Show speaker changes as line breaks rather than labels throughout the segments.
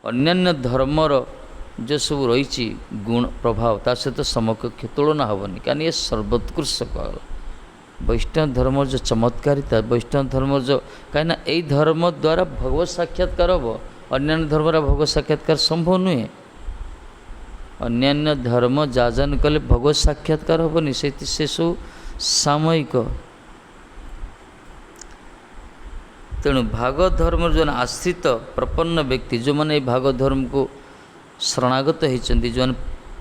अन्यान्य धर्मर जो सब रही गुण प्रभाव ता सहित समकक्ष तुलना हेनी कहीं ये सर्वोत्कृष्ट कहला। वैष्णव धर्म जो चमत्कारिता वैष्णव धर्म जो कहीं यही धर्म द्वारा भगवत साक्षात्कार हम अन्य धर्म भगवत साक्षात्कार संभव नुहे। अन्यान्य धर्म जाजन कले भगवत साक्षात्कार हेनी से सब सामयिक। तेणु भागवत धर्म जो आश्रित प्रपन्न व्यक्ति जो मैंने भागवत धर्म को शरणागत होती जो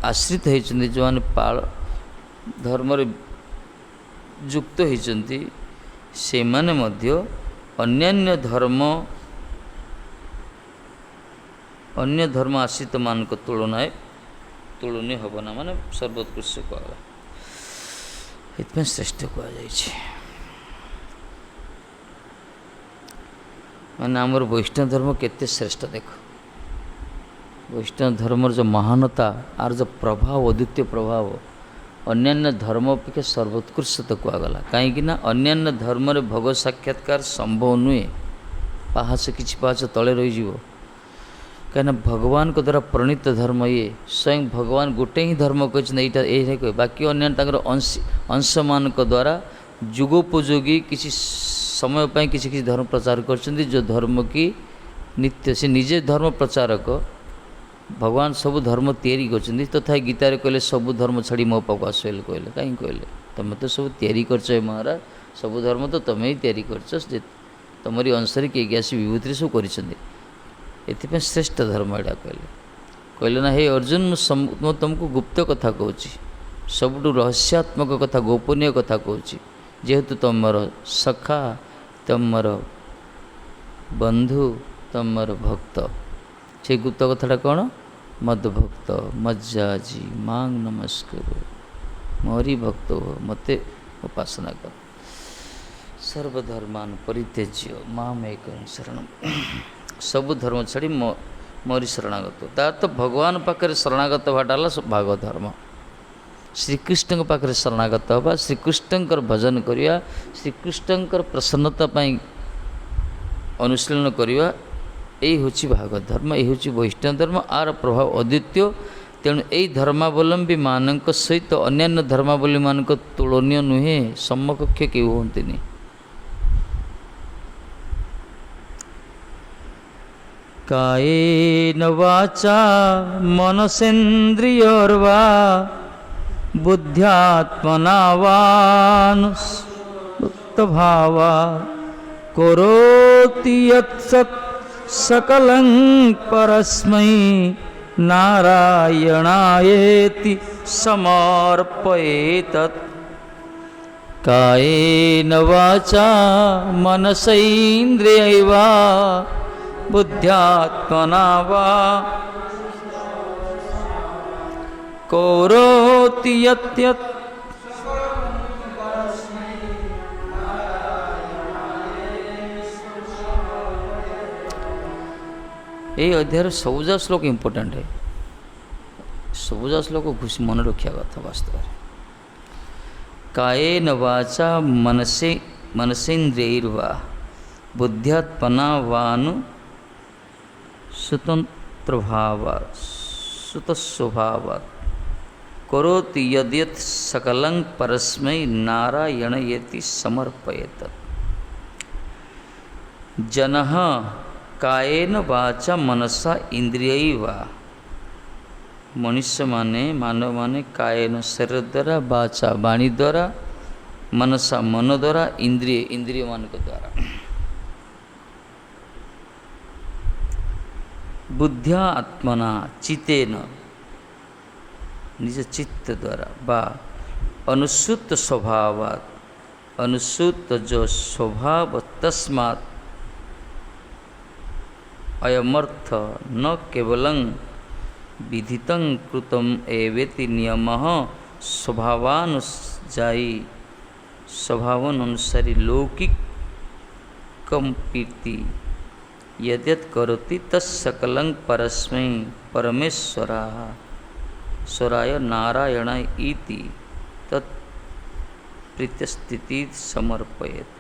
आश्रित होती जो मैंने पाल धर्म युक्त होती से माने मध्य अन्यान्य धर्म अन्य धर्म आश्रित मान तुलनाए तुलनीय हेना माने सर्वोत्कृष्ट कहला। ये श्रेष्ठ कहुई मैंने आमर वैष्णव धर्म केते श्रेष्ठ देख। वैष्णव धर्म जो महानता आर जो प्रभाव अद्वितीय प्रभाव अन्यान्य धर्म अपेक्षा सर्वोत्कृष्ट कहगला। कहीं अन्यान्य धर्म रे भगवत साक्षात्कार संभव नुहे। पाहाच कि पाहाच तले रही कहीं भगवान को द्वारा प्रणीत धर्म ये स्वयं भगवान गोटे ही धर्म कहते ये कह बाकी अन्य अंश मान द्वारा जुगोपयोगी किसी समय पर किसी किसी धर्म प्रचार करछन्ति जो धर्म की नित्य से निजे धर्म प्रचारक भगवान सब धर्म तैयारी करछन्ति। तथा गीतार कहले सब धर्म छाड़ी मो पाक आस कहले कहीं कहले तुम तो सब तैयारी करछ महाराज सब धर्म तो तुम ही तैयारी करछ तुमरी अंशरे किए आसी विभूति सब करछन्ति एथिपे श्रेष्ठ धर्म एटा कहले कहले ना हे अर्जुन मु तुमको गुप्त कथा कहूँ सबुठु रहस्यात्मक कथा गोपनीय कथा कहूँ जेहेतु तुमर सखा तुमर बंधु तुमर भक्त से गुप्त कथाटा कौन मद भक्त मज्जाजी मांग नमस्कार मोरी भक्त हो मते उपासना कर सर्वधर्मान परित्यज्य माम एक शरण सब धर्म छाड़ी मोरी शरणागत तार तो भगवान पाखे शरणागत भाटाला भागवत धर्म श्रीकृष्ण पाखे शरणागत हवा श्रीकृष्ण भजन करिया श्रीकृष्ण प्रसन्नता अनुशीलन करिया यही हूँ भागवत धर्म यही हूँ वैष्णव धर्म आर प्रभाव अद्वितीय। तेणु यही धर्मावलंबी मान सहित अन्यान्य धर्मावलंबी मान तुलनीय नुहे समकक्ष के हमें। कायेन वाचा मनसेन्द्रियोर्वा बुद्ध्यात्मना वानुक्तभावा करोति यत्सत् सकलं परस्मै नारायणायेति समर्पयेतत्। कायेन वाचा मनसेन्द्रियैर्वा बुद्ध्यात्मना वा करोति यत् ये अध्याय सबुजा श्लोक इम्पोर्टेंट है। सबुजा श्लोक घुस मन रखा कथा वास्तव में। कायेन वाचा मनसेन्द्रियैर्वा बुद्ध्यात्मना वानु स्वतंत्र भाव सुतस्वभाव करोति यद्यत् सकलं परस्मै नारायणयेति समर्पयेत। जनः कायेन वाचा मनसा इंद्रियैर्वा मनुष्य माने मानव माने कायेन शरीर द्वारा वाचा वाणी द्वारा मनसा मन द्वारा इंद्रिय इंद्रिय मान द्वारा बुद्ध्या आत्मना चितेन निज चित्त द्वारा बा अनुसूत स्वभावात् अनुसूत जो स्वभाव तस्मात् अयमर्थ न केवलं विधितं कृतं एवेति नियमः स्वभावानुसारी स्वभावानुसारी लौकिकं प्रीति यद्यत् करोति तत्सकलं परस्मै परमेश्वराः स्वराय नारायण इति तत् प्रीत्यस्थिति समर्पयेत्।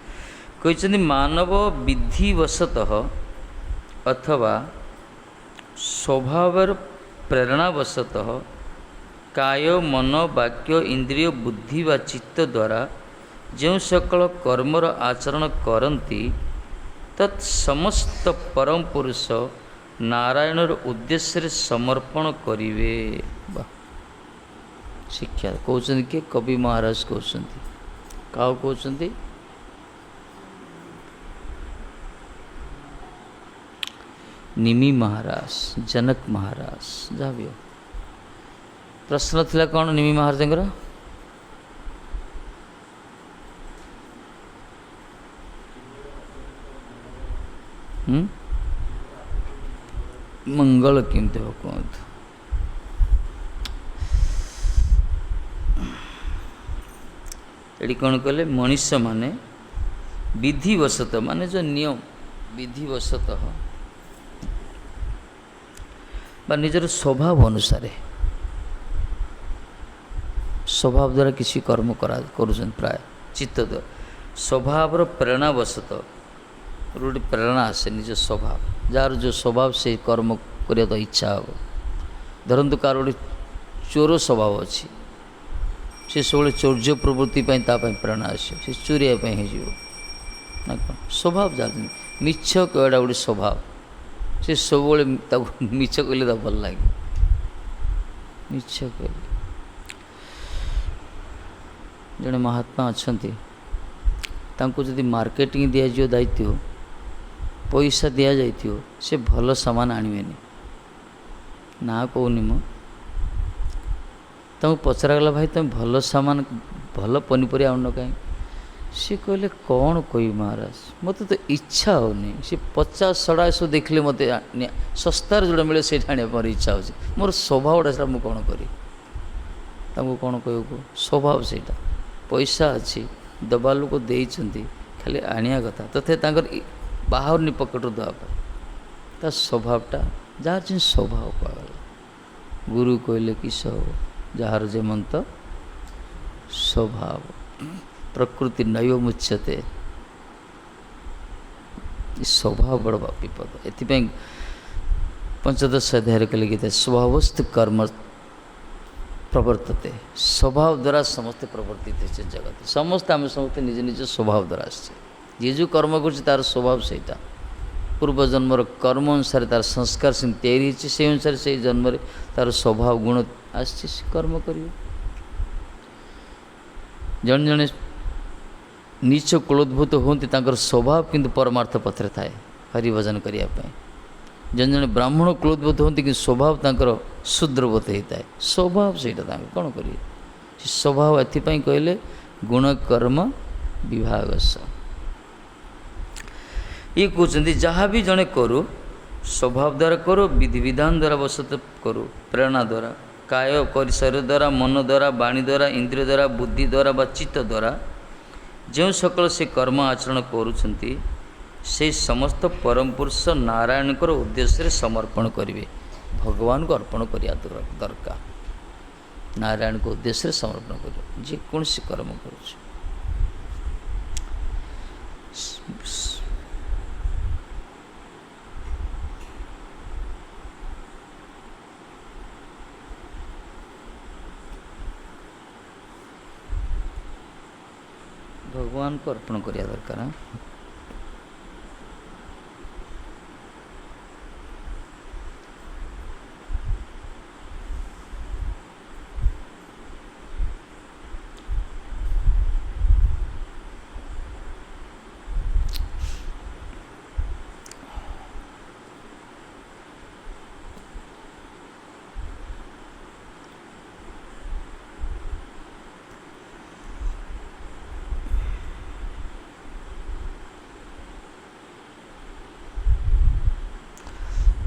कहते मानव विधिवशतः अथवा स्वभावर प्रेरणावशतः काय मन वाक्य इंद्रिय बुद्धि व चित्त द्वारा जो सकल कर्मर आचरण करती तत्समस्त परम पुरुष नारायणर उद्देश्य समर्पण करिवे। शिक्षा कहते कि कवि महाराज कहते क्या कहते निमि महाराज जनक महाराज जहाँ भी हो प्रश्न थिला कौन निमि महाराज मंगल केमती हो कहतु ये कौन कहले मनुष्य माने विधिवशत माने जो नियम विधिवशत बा निजर स्वभाव अनुसार स्वभाव द्वारा किसी कर्म करुछन प्राय चित्त द्वारा स्वभाव प्रेरणावशत गोटे प्रेरणा आसे निज स्वभाव जार जो स्वभाव से कर्म करने तो इच्छा हो धरतु कार गोटे चोर स्वभाव अच्छी से सब चौर्य प्रवृत्ति प्रेरणा आस चोरिया हो स्वभाव जाती मिछ कहटा गोटे स्वभाव से सब मिछ कहले तो भल लगे मिछ कहले जड़े महात्मा अच्छा जदि मार्केटिंग दिज्व दायित्व पैसा दि जाइए से भल सामान आणवेनि ना कहूनी मो तुम पचरागला भाई तुम भल सामान भल पनीपरिया आन कहीं सी कहले कौन कह महाराज मत तो इच्छा होनी सी 50-100 सब देखले मत सस्तार जोड़ा मिले से मोर इच्छा हो मोर स्वभावटा से मुझे कौन करी कौन कह स्वभाव से पैसा अच्छी दबा लोक देती खाली आनिया कथा तथे बाहर नि पकेट देवाई स्वभावटा जार जिन स्वभाव कहला गुरु कहले कि जार जेमंत स्वभाव प्रकृति नैव मुच्यते स्वभाव बड़ विपद एपाई 15 अध्याय कहले गीता स्वभावस्थ कर्म प्रवर्तते स्वभाव द्वारा समस्ते प्रवर्तित है जगत समस्त आम समस्ते निज निज स्वभाव द्वारा आए जो कर्म कर स्वभाव से पूर्व जन्मर कर्म अनुसार तार संस्कार से तैयारी से अनुसार से जन्म तार स्वभाव गुण कर्म कर जन जन नीच कुलोद्भूत होती स्वभाव किंतु परमार्थ पथर थाए हरिभजन करने जन जन ब्राह्मण कुलोद्भूत होती कि स्वभाव तांकर शूद्रवत होता है स्वभाव से कौन करेंगे स्वभाव एपाई कहले गुण कर्म विभाग ये कहते जहाँ भी जड़े करू स्वभाव द्वारा करो विधि विधान द्वारा वसत करू प्रेरणा द्वारा काय शरीर द्वारा मन द्वारा वाणी द्वारा इंद्रिय द्वारा बुद्धि द्वारा व चित्त द्वारा जो सकल से कर्म आचरण करुछंती से समस्त परम पुरुष नारायण उद्देश्य समर्पण करेंगे भगवान को अर्पण करिया दरकार नारायण को उद्देश्य समर्पण कर जेकोसी कर्म कर भगवान को अर्पण करिया दरकार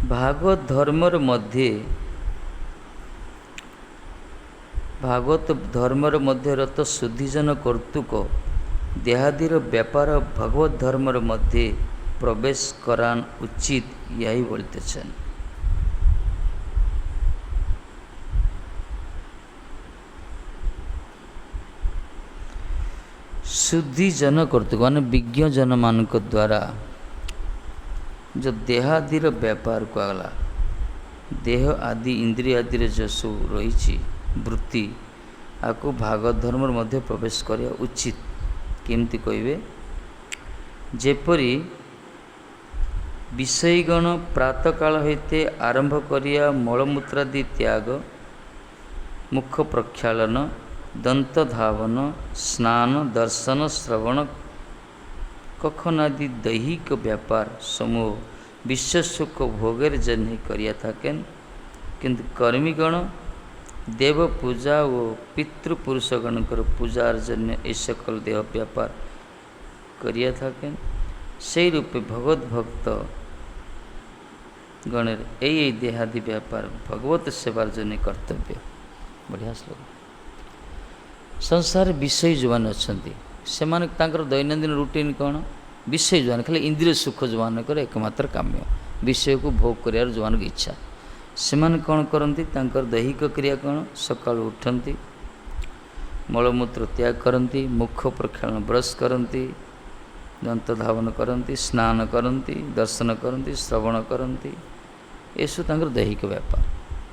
भागवत धर्मर मध्य भागवत धर्मर मध्य रत शुद्धिजन कर्तुक देहादीर व्यापार भगवत धर्मर मध्य प्रवेश करान उचित यही बोलते छन। शुद्धिजन कर्तुक मान विज्ञ जन मानक द्वारा जो देहादीर व्यापार कहला देह आदि इंद्रिय आदि जो सब रही वृत्ति आपको भागवत धर्म मध्य प्रवेश करिया उचित। केमती कहिबे जेपरी विषयगण प्रातः काल होते आरंभ करिया मलमूत्रादि त्याग, मुख प्रक्षालन, दंत धावन, स्नान, दर्शन, श्रवण, कखनादि दैहिक व्यापार समूह विश्व सुख भोगेर जन्य करिया थाकेन। किंतु कर्मीगण देव पूजा और पितृपुरुषगण पूजा अर्जन्य ए सकल देह व्यापार करिया थाकेन। से रूपे भगवत भक्त गणेर यही देहादि व्यापार भगवत सेवार्जन्य कर्तव्य। बढ़िया श्लोक। संसार विषय जो मैंने अच्छा से दैनंदिन रूटीन कौन विषय जो खाली इंद्रिय सुख जो मान एकमात्र काम्य विषय को भोग कर जो मान इच्छा से कौन करती दैहिक क्रिया कौन सका उठती मलमूत्र त्याग करती, मुख प्रक्षालन ब्रश करती, दंत धावन करती, स्नान करती, दर्शन करती, श्रवण करती। ये सब दैहिक व्यापार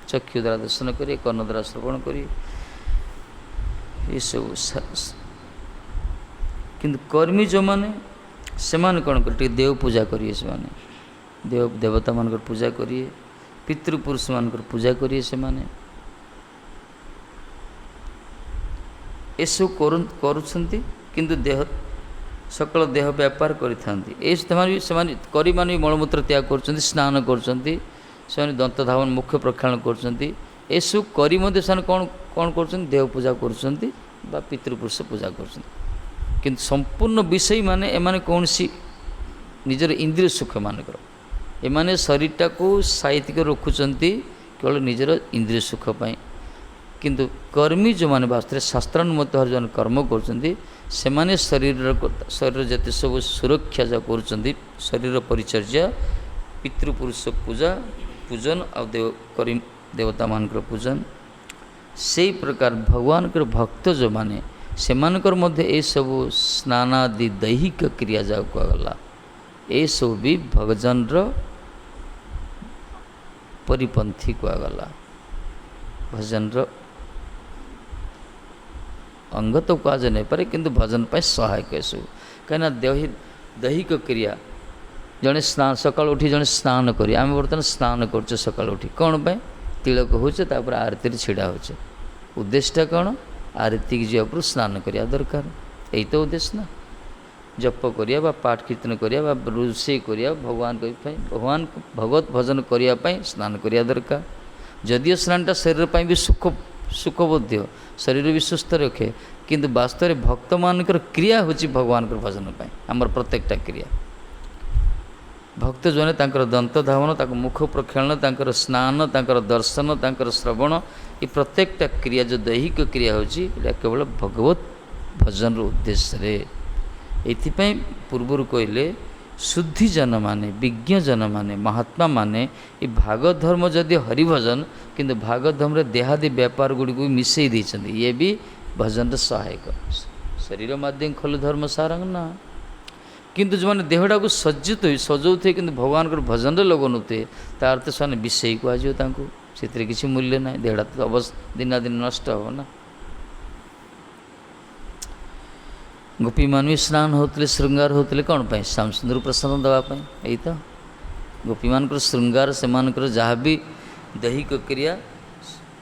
चक्षु द्वारा दर्शन करिए, कर्ण द्वारा श्रवण करिए, ये सब। किंतु कर्मी जो मैंने से कौन कर देव पूजा करिए, से देव देवता मान पूजा करिए, पितृपुरुष मान पूजा करिए, से सब किंतु देह सकल देह व्यापार करी मान मलमूत्र त्याग कर, स्नान कर, दंत धावन मुख्य प्रक्षालन कर, करी कौन कौन कर देव पूजा कर पितृपुरुष पूजा कर। किंतु संपूर्ण विषय माने एमाने कौन सी निजर इंद्रिय सुख मानकर एमाने शरीरटा को साहित्य रखुंट केवल निजर इंद्रिय सुख पाई। किंतु कर्मी जो माने वास्तव शास्त्रानुमत जो कर्म कर शरीर जते सब सुरक्षा जो कर शरीर परिचर्या पितृपुरुष पूजा पूजन और देवता मान पूजन से प्रकार भगवान के भक्त जो माने से मध्य ये सब स्नानादि दैहिक क्रिया जा गला ये सब भी भजन परिपंथी गला भजन अंग तो कह नहीं पारे किंतु भजन पर सहायक सब कहीं दैहिक क्रिया जड़े स्नान सका उठी जड़े स्नान करी आम बर्तमान स्नान कर सका उठी कौन पे तिलक होपर आरती छिड़ा होचे उद्देश्यटा कौन आरती की जापर स्नान करिया दरकार यही तो उद्देश्य ना जप करिया पाठ कीर्तन करिया रोषे करिया भगवान भगवान भगवत भजन करने स्नान करिया दरकार। जदियो स्नानटा शरीर पर भी सुखबोध्य शरीर भी सुस्थ रखे किंतु वास्तव में भक्त मान क्रिया होची भगवान भजन आमर प्रत्येकटा क्रिया भक्त जो दंत धावन मुख प्रक्षालन स्नान दर्शन श्रवण ये प्रत्येकटा क्रिया जो दैहिक क्रिया होची केवल भगवत भजन उद्देश्य ये पूर्वर कहले शुद्धि जन माने विज्ञ जन माने महात्मा माने ये भागवत धर्म जदि हरिभजन किंतु भागवत धर्म देहादि व्यापार गुड़ी को मिसई देते ये भी भजन सहायक शरीर माध्यम खलु धर्म सारंग ना किंतु जो मैंने देहटा को सज्जित हुई सजाऊे कि भगवान को भजन लगौनुए तार तो से विषय कहुँ से किसी मूल्य ना देहटा तो अवश्य दिना दिन नष्ट हो ना। गोपी मान भी स्नान होते श्रृंगार होते कौन पाई श्याम सुंदर प्रसाद देवाई यही तो गोपी मान श्रृंगार से जहाँ भी दैहिक क्रिया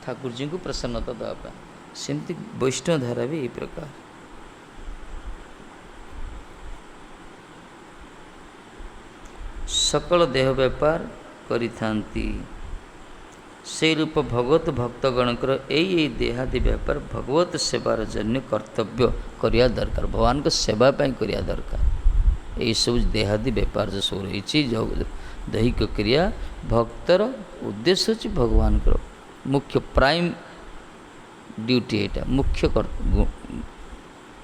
ठाकुर जी को प्रसन्नता देवाई सेमती वैष्णव धारा भी यही प्रकार सकल देह व्यापार करिथांती से रूप भगवत भक्तगणकर यही देहादि व्यापार भगवत सेवार जन्य कर्तव्य करिया दरकार भगवान को सेवा पाई करिया दरकार यही सब देहादि व्यापार जो सब रही जो दैहिक क्रिया भक्तर उद्देश्य होची भगवान को मुख्य प्राइम ड्यूटी एटा मुख्य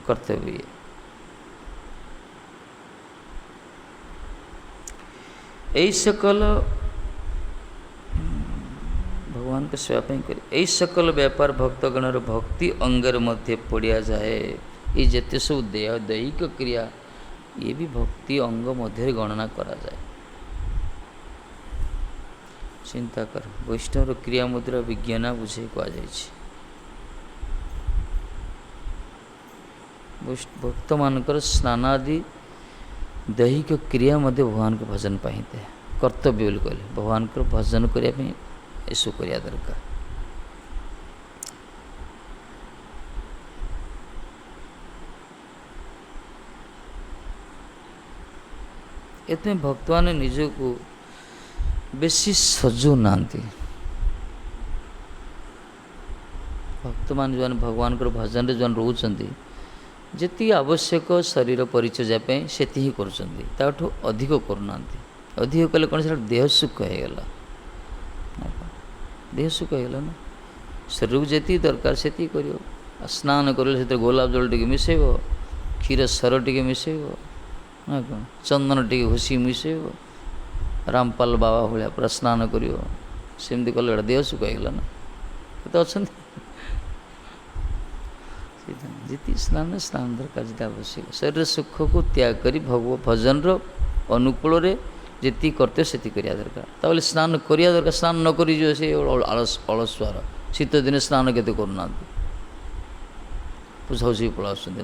कर्तव्य यही सकल भगवान के सेवा कर यही सकल व्यापार भक्तगणर भक्ति अंगर मध्य पड़िया जाए ये जिते सब दैहिक क्रिया ये भी भक्ति अंग मध्य गणना करा जाए ଚିନ୍ତା କର ବୈଷ୍ଣବର କ୍ରିୟା ମୁଦ୍ରା ବିଜ୍ଞାନ ବୁଝେଇ କୁହାଯାଇଛି। ଭକ୍ତମାନଙ୍କର ସ୍ନାନାଦି ଦୈହିକ କ୍ରିୟା ମଧ୍ୟ ଭଗବାନଙ୍କ ଭଜନ ପାଇଁ ହେଇଥାଏ। କର୍ତ୍ତବ୍ୟ ବୋଲି କହିଲେ ଭଗବାନଙ୍କର ଭଜନ କରିବା ପାଇଁ ଏସବୁ କରିବା ଦରକାର। ଏଥିପାଇଁ ଭକ୍ତମାନେ ନିଜକୁ ବେଶୀ ସଜଉ ନାହାନ୍ତି। ଭକ୍ତମାନେ ଯେଉଁମାନେ ଭଗବାନଙ୍କର ଭଜନରେ ଯେଉଁମାନେ ରହୁଛନ୍ତି ଯେତିକି ଆବଶ୍ୟକ ଶରୀର ପରିଚର୍ୟା ପାଇଁ ସେତିକି ହିଁ କରୁଛନ୍ତି, ତାଠୁ ଅଧିକ କରୁନାହାନ୍ତି। ଅଧିକ କଲେ କ'ଣ ସେଟା ଦେହ ସୁଖ ହେଇଗଲା, ଦେହ ସୁଖ ହେଇଗଲା ନା। ଶରୀରକୁ ଯେତିକି ଦରକାର ସେତିକି କରିବ। ଆଉ ସ୍ନାନ କରିଲେ ସେଥିରେ ଗୋଲାପ ଜଳ ଟିକେ ମିଶାଇବ, କ୍ଷୀର ସର ଟିକେ ମିଶାଇବ, ନା କ'ଣ ଚନ୍ଦନ ଟିକେ ଘଷି ମିଶାଇବ, ରାମପାଲ ବାବା ଭଳିଆ ପୁରା ସ୍ନାନ କରିବ। ସେମିତି କଲେ ଏଇଟା ଦେହ ସୁଖ ହେଇଗଲା ନା। କେତେ ଅଛନ୍ତି ଯେତିକି ସ୍ନାନ ଦରକାର, ଯେତେ ଆବଶ୍ୟକ। ଶରୀର ସୁଖକୁ ତ୍ୟାଗ କରି ଭଜନର ଅନୁକୂଳରେ ଯେତିକି କର୍ତ୍ତବ୍ୟ ସେତିକି କରିବା ଦରକାର। ତାହେଲେ ସ୍ନାନ କରିବା ଦରକାର। ସ୍ନାନ ନ କରିଯିବ ସେ ଅଳସୁଆର। ଶୀତ ଦିନେ ସ୍ନାନ କେତେ କରୁନାହାନ୍ତି, ପୁଷାଉଷି ପଳା ଆସୁଛନ୍ତି।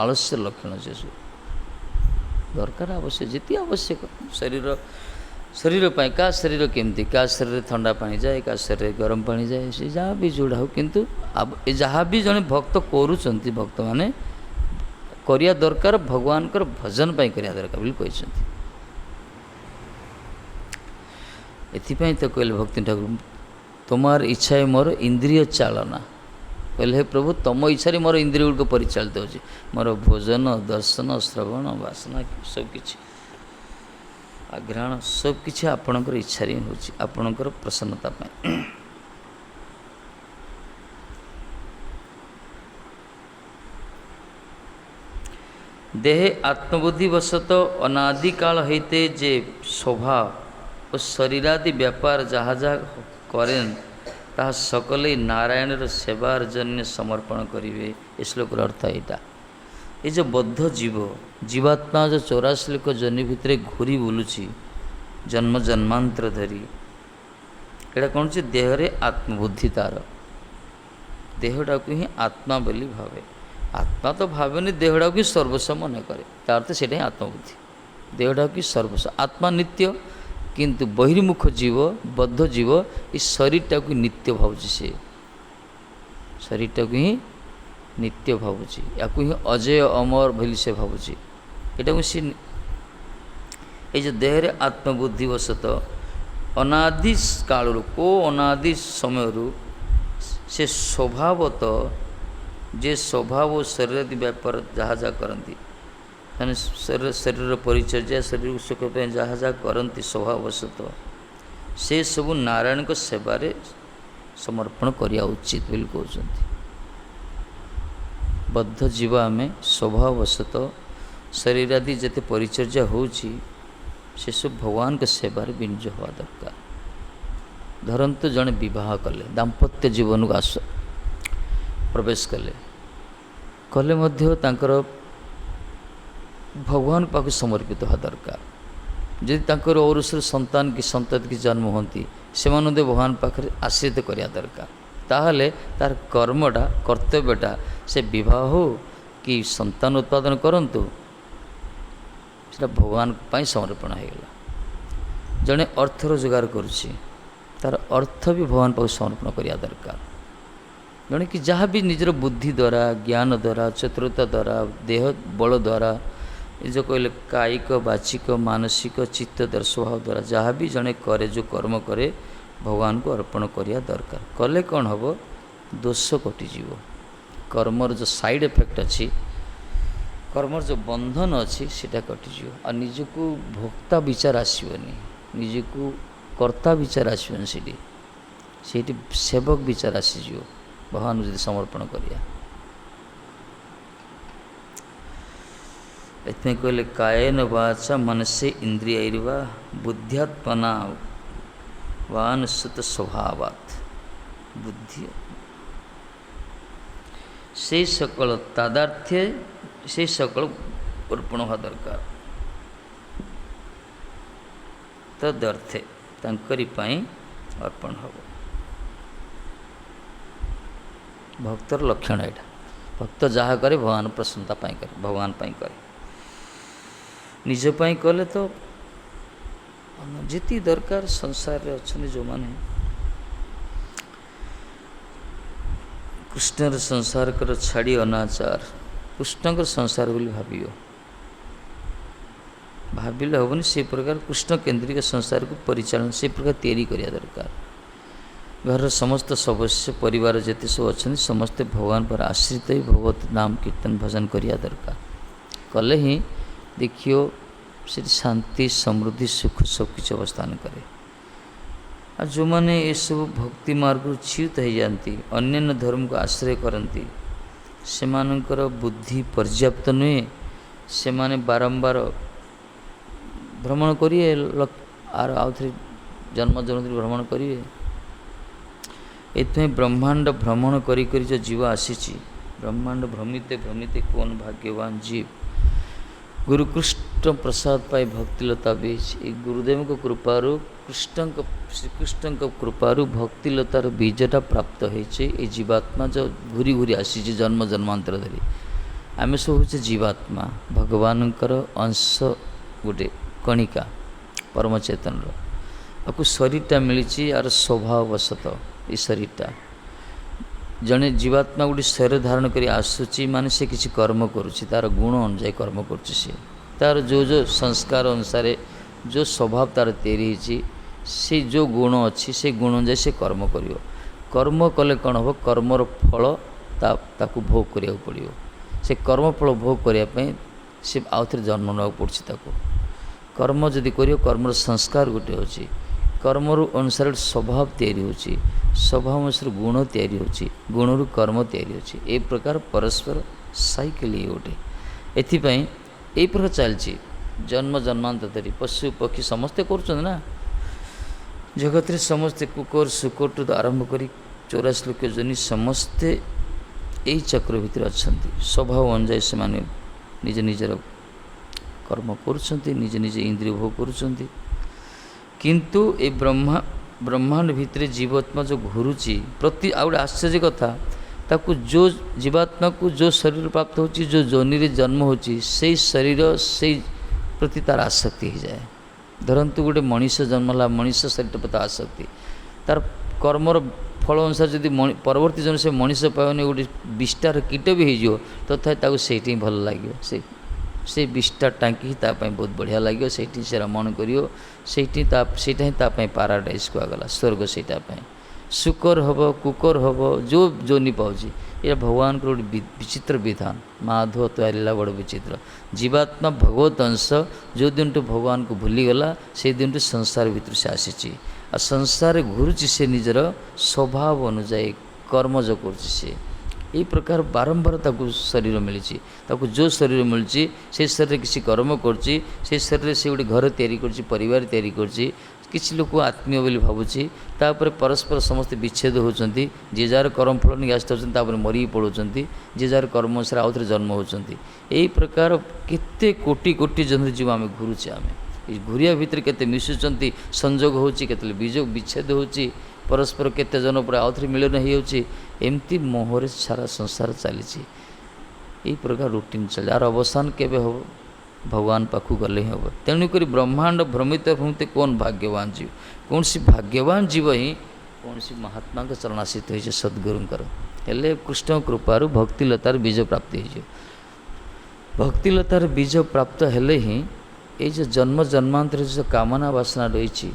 ଆଳସ୍ୟ ଲକ୍ଷଣ ସେସବୁ। ଦରକାର ଆବଶ୍ୟକ ଯେତିକି ଆବଶ୍ୟକ ଶରୀର ପାଇଁ। କାହା ଶରୀର କେମିତି, କାହା ଶରୀରରେ ଥଣ୍ଡା ପାଣି ଯାଏ, କାହା ଶରୀରରେ ଗରମ ପାଣି ଯାଏ, ସେ ଯାହା ବି ଯୋଉଟା ହଉ। କିନ୍ତୁ ଯାହା ବି ଜଣେ ଭକ୍ତ କରୁଛନ୍ତି, ଭକ୍ତମାନେ କରିବା ଦରକାର ଭଗବାନଙ୍କର ଭଜନ ପାଇଁ କରିବା ଦରକାର ବୋଲି କହିଛନ୍ତି। ଏଥିପାଇଁ ତ କହିଲେ ଭକ୍ତି ଠାକୁର ତୁମାର ଇଚ୍ଛା ମୋର ଇନ୍ଦ୍ରିୟ ଚାଳନା। କହିଲେ ହେ ପ୍ରଭୁ ତମ ଇଚ୍ଛାରେ ମୋର ଇନ୍ଦ୍ରିୟ ଗୁଡ଼ିକ ପରିଚାଳିତ ହେଉଛି। ମୋର ଭୋଜନ, ଦର୍ଶନ, ଶ୍ରବଣ, ବାସନା ସବୁକିଛି, ଆଘ୍ରାଣ ସବୁକିଛି ଆପଣଙ୍କର ଇଚ୍ଛାରେ ହିଁ ହେଉଛି, ଆପଣଙ୍କର ପ୍ରସନ୍ନତା ପାଇଁ। ଦେହେ ଆତ୍ମବୁଦ୍ଧି ବଶତ ଅନାଦିକାଳ ହେଇତେ ଯେ ସ୍ୱଭାବ ଓ ଶରୀରାଦି ବ୍ୟାପାର ଯାହା ଯାହା କରେନ୍ ତାହା সকলে ନାରାୟଣର ସେବାର ଜନ୍ୟ ସମର୍ପଣ କରିବେ। ଏ ଶ୍ଲୋକର ଅର୍ଥ ଏଇଟା। ଏ ଯେଉଁ ବଦ୍ଧ ଜୀବାତ୍ମା ଯେଉଁ 84 ଲକ୍ଷ ଜନ୍ମ ଭିତରେ ଘୁରି ବୁଲୁଛି ଜନ୍ମ ଜନ୍ମାନ୍ତର ଧରି, ଏଇଟା କ'ଣ ହେଉଛି ଦେହରେ ଆତ୍ମବୁଦ୍ଧି। ତାର ଦେହଟାକୁ ହିଁ ଆତ୍ମା ବୋଲି ଭାବେ। ଆତ୍ମା ତ ଭାବେନି, ଦେହଟାକୁ ହିଁ ସର୍ବସ୍ୱ ମନେ କରେ। ତା ଅର୍ଥ ସେଇଟା ହିଁ ଆତ୍ମବୁଦ୍ଧି। ଦେହଟାକୁ ହିଁ ସର୍ବସ୍ୱ। ଆତ୍ମା ନିତ୍ୟ, କିନ୍ତୁ ବହିର୍ମୁଖ ଜୀବ, ବଦ୍ଧ ଜୀବ ଏ ଶରୀରଟାକୁ ନିତ୍ୟ ଭାବୁଛି। ସେ ଶରୀରଟାକୁ ହିଁ ନିତ୍ୟ ଭାବୁଛି, ୟାକୁ ହିଁ ଅଜୟ ଅମର ବୋଲି ସେ ଭାବୁଛି। ଏଟାକୁ ସେ ଏଇ ଯେଉଁ ଦେହରେ ଆତ୍ମବୁଦ୍ଧି ବଶତ ଅନାଦି କାଳରୁ, କେଉଁ ଅନାଦି ସମୟରୁ ସେ ସ୍ୱଭାବତଃ ଯେ ସ୍ୱଭାବ ଓ ଶରୀରାଦି ବ୍ୟାପାର ଯାହା ଯାହା କରନ୍ତି, ମାନେ ଶରୀରର ପରିଚର୍ୟା, ଶରୀର ସୁଖ ପାଇଁ ଯାହା ଯାହା କରନ୍ତି ସ୍ୱଭାବବଶତଃ, ସେସବୁ ନାରାୟଣଙ୍କ ସେବାରେ ସମର୍ପଣ କରିବା ଉଚିତ ବୋଲି କହୁଛନ୍ତି। ବଦ୍ଧ ଜୀବ ଆମେ ସ୍ୱଭାବବଶତଃ ଶରୀରାଦି ଯେତେ ପରିଚର୍ୟା ହେଉଛି ସେସବୁ ଭଗବାନଙ୍କ ସେବାରେ ବିନିଯୋଗ ହେବା ଦରକାର। ଧରନ୍ତୁ ଜଣେ ବିବାହ କଲେ, ଦାମ୍ପତ୍ୟ ଜୀବନକୁ ପ୍ରବେଶ କଲେ ମଧ୍ୟ ତାଙ୍କର ଭଗବାନ ପାଖକୁ ସମର୍ପିତ ହେବା ଦରକାର। ଯଦି ତାଙ୍କର ଔରସର ସନ୍ତାନ କି ସନ୍ତତି କି ଜନ୍ମ ହୁଅନ୍ତି, ସେମାନଙ୍କୁ ଭଗବାନ ପାଖରେ ଆଶ୍ରିତ କରିବା ଦରକାର। ତାହେଲେ ତାର କର୍ମଟା, କର୍ତ୍ତବ୍ୟଟା, ସେ ବିବାହ ହେଉ କି ସନ୍ତାନ ଉତ୍ପାଦନ କରନ୍ତୁ, ସେଟା ଭଗବାନ ପାଇଁ ସମର୍ପଣ ହୋଇଗଲା। ଜଣେ ଅର୍ଥ ରୋଜଗାର କରୁଛି, ତାର ଅର୍ଥ ବି ଭଗବାନ ପାଖକୁ ସମର୍ପଣ କରିବା ଦରକାର। ଜଣେ କି ଯାହା ବି ନିଜର ବୁଦ୍ଧି ଦ୍ୱାରା, ଜ୍ଞାନ ଦ୍ୱାରା, ଚତୁରତା ଦ୍ୱାରା, ଦେହ ବଳ ଦ୍ୱାରା, ଏ ଯେଉଁ କହିଲେ କାୟିକ, ବାଚିକ, ମାନସିକ, ଚିତ୍ତ ଦ୍ୱାରା, ସ୍ୱଭାବ ଦ୍ୱାରା ଯାହା ବି ଜଣେ କରେ, ଯେଉଁ କର୍ମ କରେ, ଭଗବାନଙ୍କୁ ଅର୍ପଣ କରିବା ଦରକାର। କଲେ କ'ଣ ହେବ, ଦୋଷ କଟିଯିବ। କର୍ମର ଯେଉଁ ସାଇଡ଼୍ ଏଫେକ୍ଟ ଅଛି, କର୍ମର ଯେଉଁ ବନ୍ଧନ ଅଛି, ସେଇଟା କଟିଯିବ। ଆଉ ନିଜକୁ ଭୋକ୍ତା ବିଚାର ଆସିବନି, ନିଜକୁ କର୍ତ୍ତା ବିଚାର ଆସିବନି। ସେଇଠି ସେବକ ବିଚାର ଆସିଯିବ ଭଗବାନଙ୍କୁ ଯଦି ସମର୍ପଣ କରିବା। ଏଥିପାଇଁ କହିଲେ କାୟେନ ବାଚା ମନସେ ଇନ୍ଦ୍ରିୟୈର୍ବା ବୁଦ୍ଧ୍ୟାତ୍ମନା ବାନସୁତ ସ୍ୱଭାବାତ୍। ବୁଦ୍ଧି ସେଇ ସକଳ ତାଦାର୍ଥ୍ୟ, ସେଇ ସକଳ ଅର୍ପଣ ହେବା ଦରକାର। ତଦର୍ଥେ ତାଙ୍କରି ପାଇଁ अर्पण हम। भक्तर लक्षण यहाँ भक्त जहाँ करे भगवान प्रसन्नता पाई करे भगवान पाई करे निज पाई कले तो जिति दरकार संसार रे अच्छे जो माने कृष्ण संसार कर छाड़ी अनाचार कृष्ण संसार बोली भावियो भाविले हेनी से प्रकार कृष्ण केन्द्रिक संसार को परिचालन से प्रकार तैयारी करिया दरकार। घर समस्त सदस्य परिवार जिते सब अच्छा समस्ते भगवान पर आश्रित ही भगवत नाम कीर्तन भजन करिया दरकार कले ही देखियो से शांति समृद्धि सुख सब किसी अवस्थान करे। और जो मैंने ये सब भक्ति मार्ग च्युत हो जाती अन्य धर्म को आश्रय करती से बुद्धि पर्याप्त नुहे से माने बारंबार भ्रमण करिए आर आउ थे जन्म जन्म भ्रमण करिए एथमें ब्रह्मांड भ्रमण करी करी जो जीव आसी ब्रह्मांड भ्रमिते भ्रमिते कौन भाग्यवान जीव गुरुकृष्ण प्रसाद पाई भक्तिलता बीज ये गुरुदेव को कृपारू श्रीकृष्ण कृपारू भक्तिलतार बीजटा प्राप्त होइछे। ये जीवात्मा जो घूरी घूरी आसी जन्म जन्मांतर धरी आम सब हूँ जीवात्मा भगवान अंश गोटे कणिका परम चेतन आपको शरीरटा मिली आर स्वभाववशत ये शरीरटा जड़े जीवात्मा गोटे शरीर धारण कर आसूची माने से किसी कर्म करुच्ची तार गुण अनुजाई कर्म करुच्ची तार जो जो संस्कार अनुसार जो स्वभाव तार तैयारी से जो गुण अच्छी से गुण अनुजाई से कर्म करियो कर्म कले कौन हम कर्मर फल ताकू भोग करिया पड़ियो से कर्म फल भोग करने से आउ थे जन्म ना पड़े कर्म जदि करियो कर्मर संस्कार गोटे अच्छी कर्मर अनुसार स्वभाव तैयारी होची स्वभाव अनुसार गुण तैयारी होची गुणरू कर्म तैयारी होची ए प्रकार परस्पर साइकिल ये गोटे एथिपाई ए प्रकार चलती जन्म जन्मांतर पशु पक्षी समस्ते कर जगत रे समस्ते कुकर सुकटू आरंभ कर 84 लक्ष जनी समस्ते यही चक्र भितर अच्छा स्वभाव अनुजाई से माने निज निजर कर्म कर निज निज इंद्रिय भोग कर किंतु ए ब्रह्मांड भितर जीवात्मा जो घूरुची प्रति आ गए आश्चर्य कथा ताकू जो जीवात्मा को जो शरीर प्राप्त होची जो जोनि रे जन्म होची से शरीर से प्रति तार आसक्ति हो जाए धरतु गोटे मनीष जन्मला मनीष शरीर प्रति आसक्ति तार कर्मर फल अनुसार जदि परवर्ती जन्म से मनीष पाने गोटे विष्टार कीट भी हो तथा से भल लगे से विष्टा टाँकी बहुत बढ़िया लगे से रमण करियो सेटा ही पाराडाइज कहगला स्वर्ग सेटापी शुकर हम कुकर हम जो जोनि पाँच ये भगवान को गोटे विचित्र विधान माधव तैयारीला बड़ विचित्र जीवात्मा भगवत अंश जो दिन भगवान को भूलीगला से दिन संसार भीतर से आसी आ संसार घूरुची से निजर स्वभाव अनुजाई कर्म जो कर यही प्रकार बारंबार ताकू शरीर मिली ताकू जो शरीर मिली से शरीर किसी कर्म करची से शरीर से गोटे घर तैयारी करची परिवार तैयारी करची किसी लोग आत्मीय बोली भावुची तापर परस्पर समस्त विच्छेद होती जे जार कर्म फल नहीं आसता मरी पड़ुंट जे जार कर्म अनुसार आउ थे जन्म होती यही प्रकार केते कोटि कोटि जन जीव आम घूरुचे आम घूरिया भितर केते मिशुंट संजोग होची केते विच्छेद होची परस्पर केते जन पर आउ थे मिलन होमती मोहरे सारा संसार चली यही प्रकार रूटीन चले यार अवसान केबे हो भगवान पाखु गले हम तेणुक ब्रह्मांड भ्रमित भ्रमित कौन भाग्यवान जीव कौन सी भाग्यवान जीव ही कौन सी महात्मा के चरणाश्रित हो सद्गुरुंकर हेले कृष्ण कृपारू भक्तिलतार बीज प्राप्ति हो भक्तिलतार बीज प्राप्त हेले ही ये जो जन्म जन्मांतर जो कामना वासना रही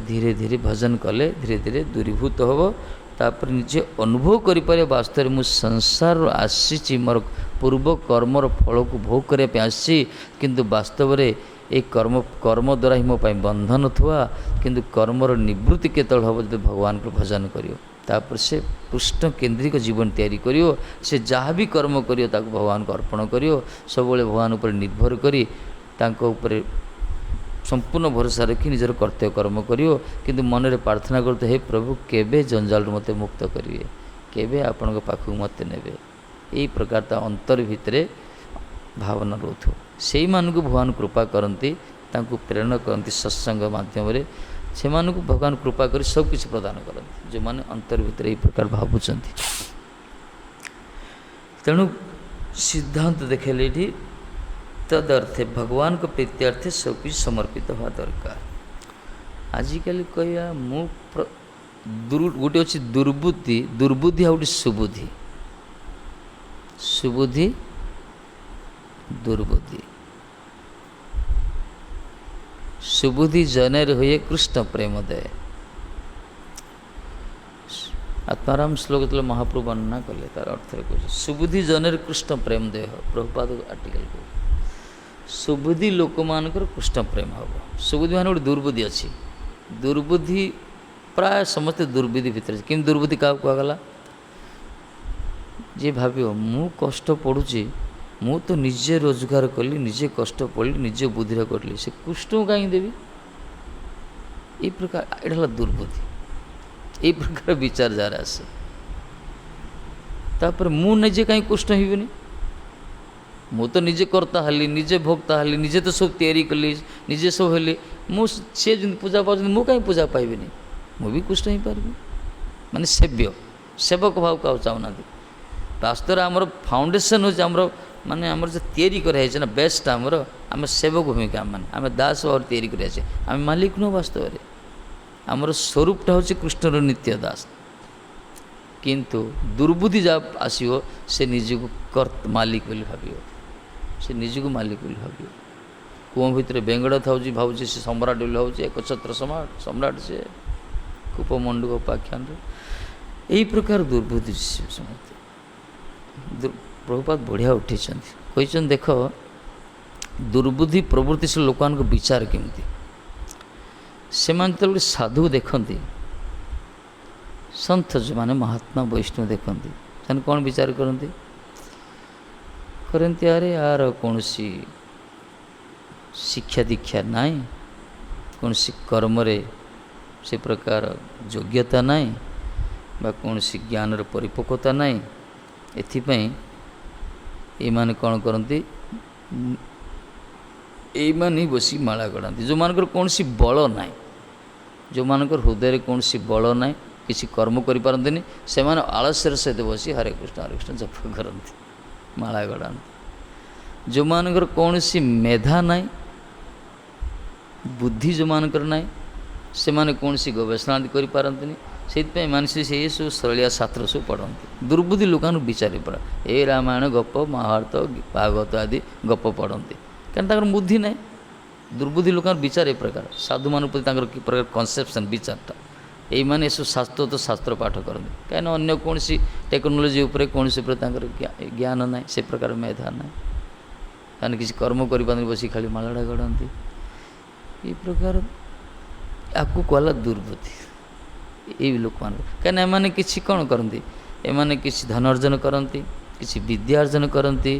धीरे धीरे भजन कले धीरे धीरे दूरीभूत हम तापर निजे अनुभव करें वास्तव में मुझ संसार आसी मोर पूर्व कर्मर फल को भोग करने आसी किंतु वास्तव में ये कर्म द्वारा ही मोपाई बंधन थुआ किंतु कर्मर निवृत्ति केतल हम जो भगवान को भजन करियो तापर से कृष्ण केन्द्रिक जीवन तैयारी करियो से जहाँ भी कर्म करियो ताको भगवान को अर्पण करियो सब भगवान उपर निर्भर करी तांको ऊपर संपूर्ण भरोसा रखी निजर कर्तव्य कर्म करियो किंतु मन रे प्रार्थना करते हे प्रभु केबे जंजाल मते मुक्त करिवे केबे आपण पाखु मते नेबे यही प्रकार ता अंतर भितरे भावना रोथु से मान को भगवान कृपा करती तांको प्रेरणा करती सत्संग माध्यम रे से भगवान कृपा कर सब किसी प्रदान करते जो मैंने अंतर भितर यही प्रकार भावुंट। तेणु सिद्धांत देखेले ये तदर्थे भगवान को प्रीत्यर्थे सब कुछ समर्पित हवा दरकार। आजिकल कह मु गोटे अच्छी दुर्बुद्धि दुर्बुद्धि आ सुबुद्धि सुबुद्धि दुर्बुद्धि सुबुद्धि जनेर हुए कृष्ण प्रेम दे। आत्माराम श्लोक जो महाप्रभु वर्णना कले तार अर्थ कह सुबुद्धि जनेर कृष्ण प्रेम देह प्रभुपाद आर्टिकल को सुबुद्धि लोक मान कृष्ण प्रेम हम। सुबुद्धि मान गोटे दुर्बुद्धि अच्छी दुर्बुद्धि प्राय समस्ते दुर्बुद्धि भितर कि दुर्बुद्धि क्या कहगला जे भाव मु कष्ट पड़ुची मु तो निजे रोजगार कली निजे कष्ट पड़ी निजे बुद्धि करी से कृष्ण कहीं देवी ये प्रकार ये दुर्बुद्धि ये प्रकार विचार जार आसे तापर मु निजे कहीं कृष्ण होनी मु तो निजे करता हली निजे भोक्ता हली निजे तो सब तैयारी कली निजे सब हली मु सी पूजा पाँच मु कहीं पूजा पाइबी मु भी कृष्ण हो पारि माने सेव्य सेवक भाव क्या चाहूना वास्तव आमर फाउंडेसन हो माने आमर जो तैयारी कराई ना बेस्ट आमर आम सेवक भूमिका माने आम दास भाव तैयारी कराई आम मालिक नुह वास्तव में आमर स्वरूपटा हूँ कृष्णर नित्य दास किंतु दुर्बुद्धि जब आसो से निजक मालिक बोली भाव से निजक मालिक बोली भाव कुओं भितर बेंगड़ था भावुँ से सम्राट बोली भावुँ एक छत्र सम्राट से कूपमंडूक उपाख्यान यही प्रकार दुर्बुद्धि समझते प्रभुपाद बढ़िया उठी कहते देख दुर्बुद्धि प्रवृत्ति से लोक विचार केमती से गोटे साधु देखती सन्थ जो माने महात्मा वैष्णव देखती से कौन विचार करती अरे यार कौन शिक्षा दीक्षा नाई कौन कर्म से प्रकार योग्यता नाई बा कौन ज्ञानर परिपक्वता नाई एथिपाई ये माने कौन करती ये बसी माला गढ़ाती जो मानकर कौन सी बल ना जो मानकर हृदय कौन सी बल ना किसी कर्म करें से आलस्यर सहित बसी हरे कृष्ण जप करती माला गढ़ाती जो मानकर कौन सी मेधा ना बुद्धि जो मानकर ना से माने कौन सी गवेषणा करें से सब सरलिया शास्त्र सब पढ़ती दुर्बुद्धि लोकान विचार पड़ा ए रामायण गप महाभारत भागवत आदि गप पढ़ती कहीं बुद्धि ना दुर्बुद्धि लोकान विचार ए प्रकार साधु मान प्रति कि प्रकार कनसेप्शन विचारटा यही मैंने सब शास्त्र तो शास्त्र पाठ करते कहीं अन्य कौन सी टेक्नोलोजी उपर कौन सी ज्ञान ना से प्रकार मेधा ना कहीं किसी कर्म कर बस खाली मालाड़ा गढ़ती ये प्रकार आपको कहला दुर्बुद्धि ये लोक मान कहीं एमाने किसी कौन करती एमाने किसी धन अर्जन करती किसी विद्या अर्जन करती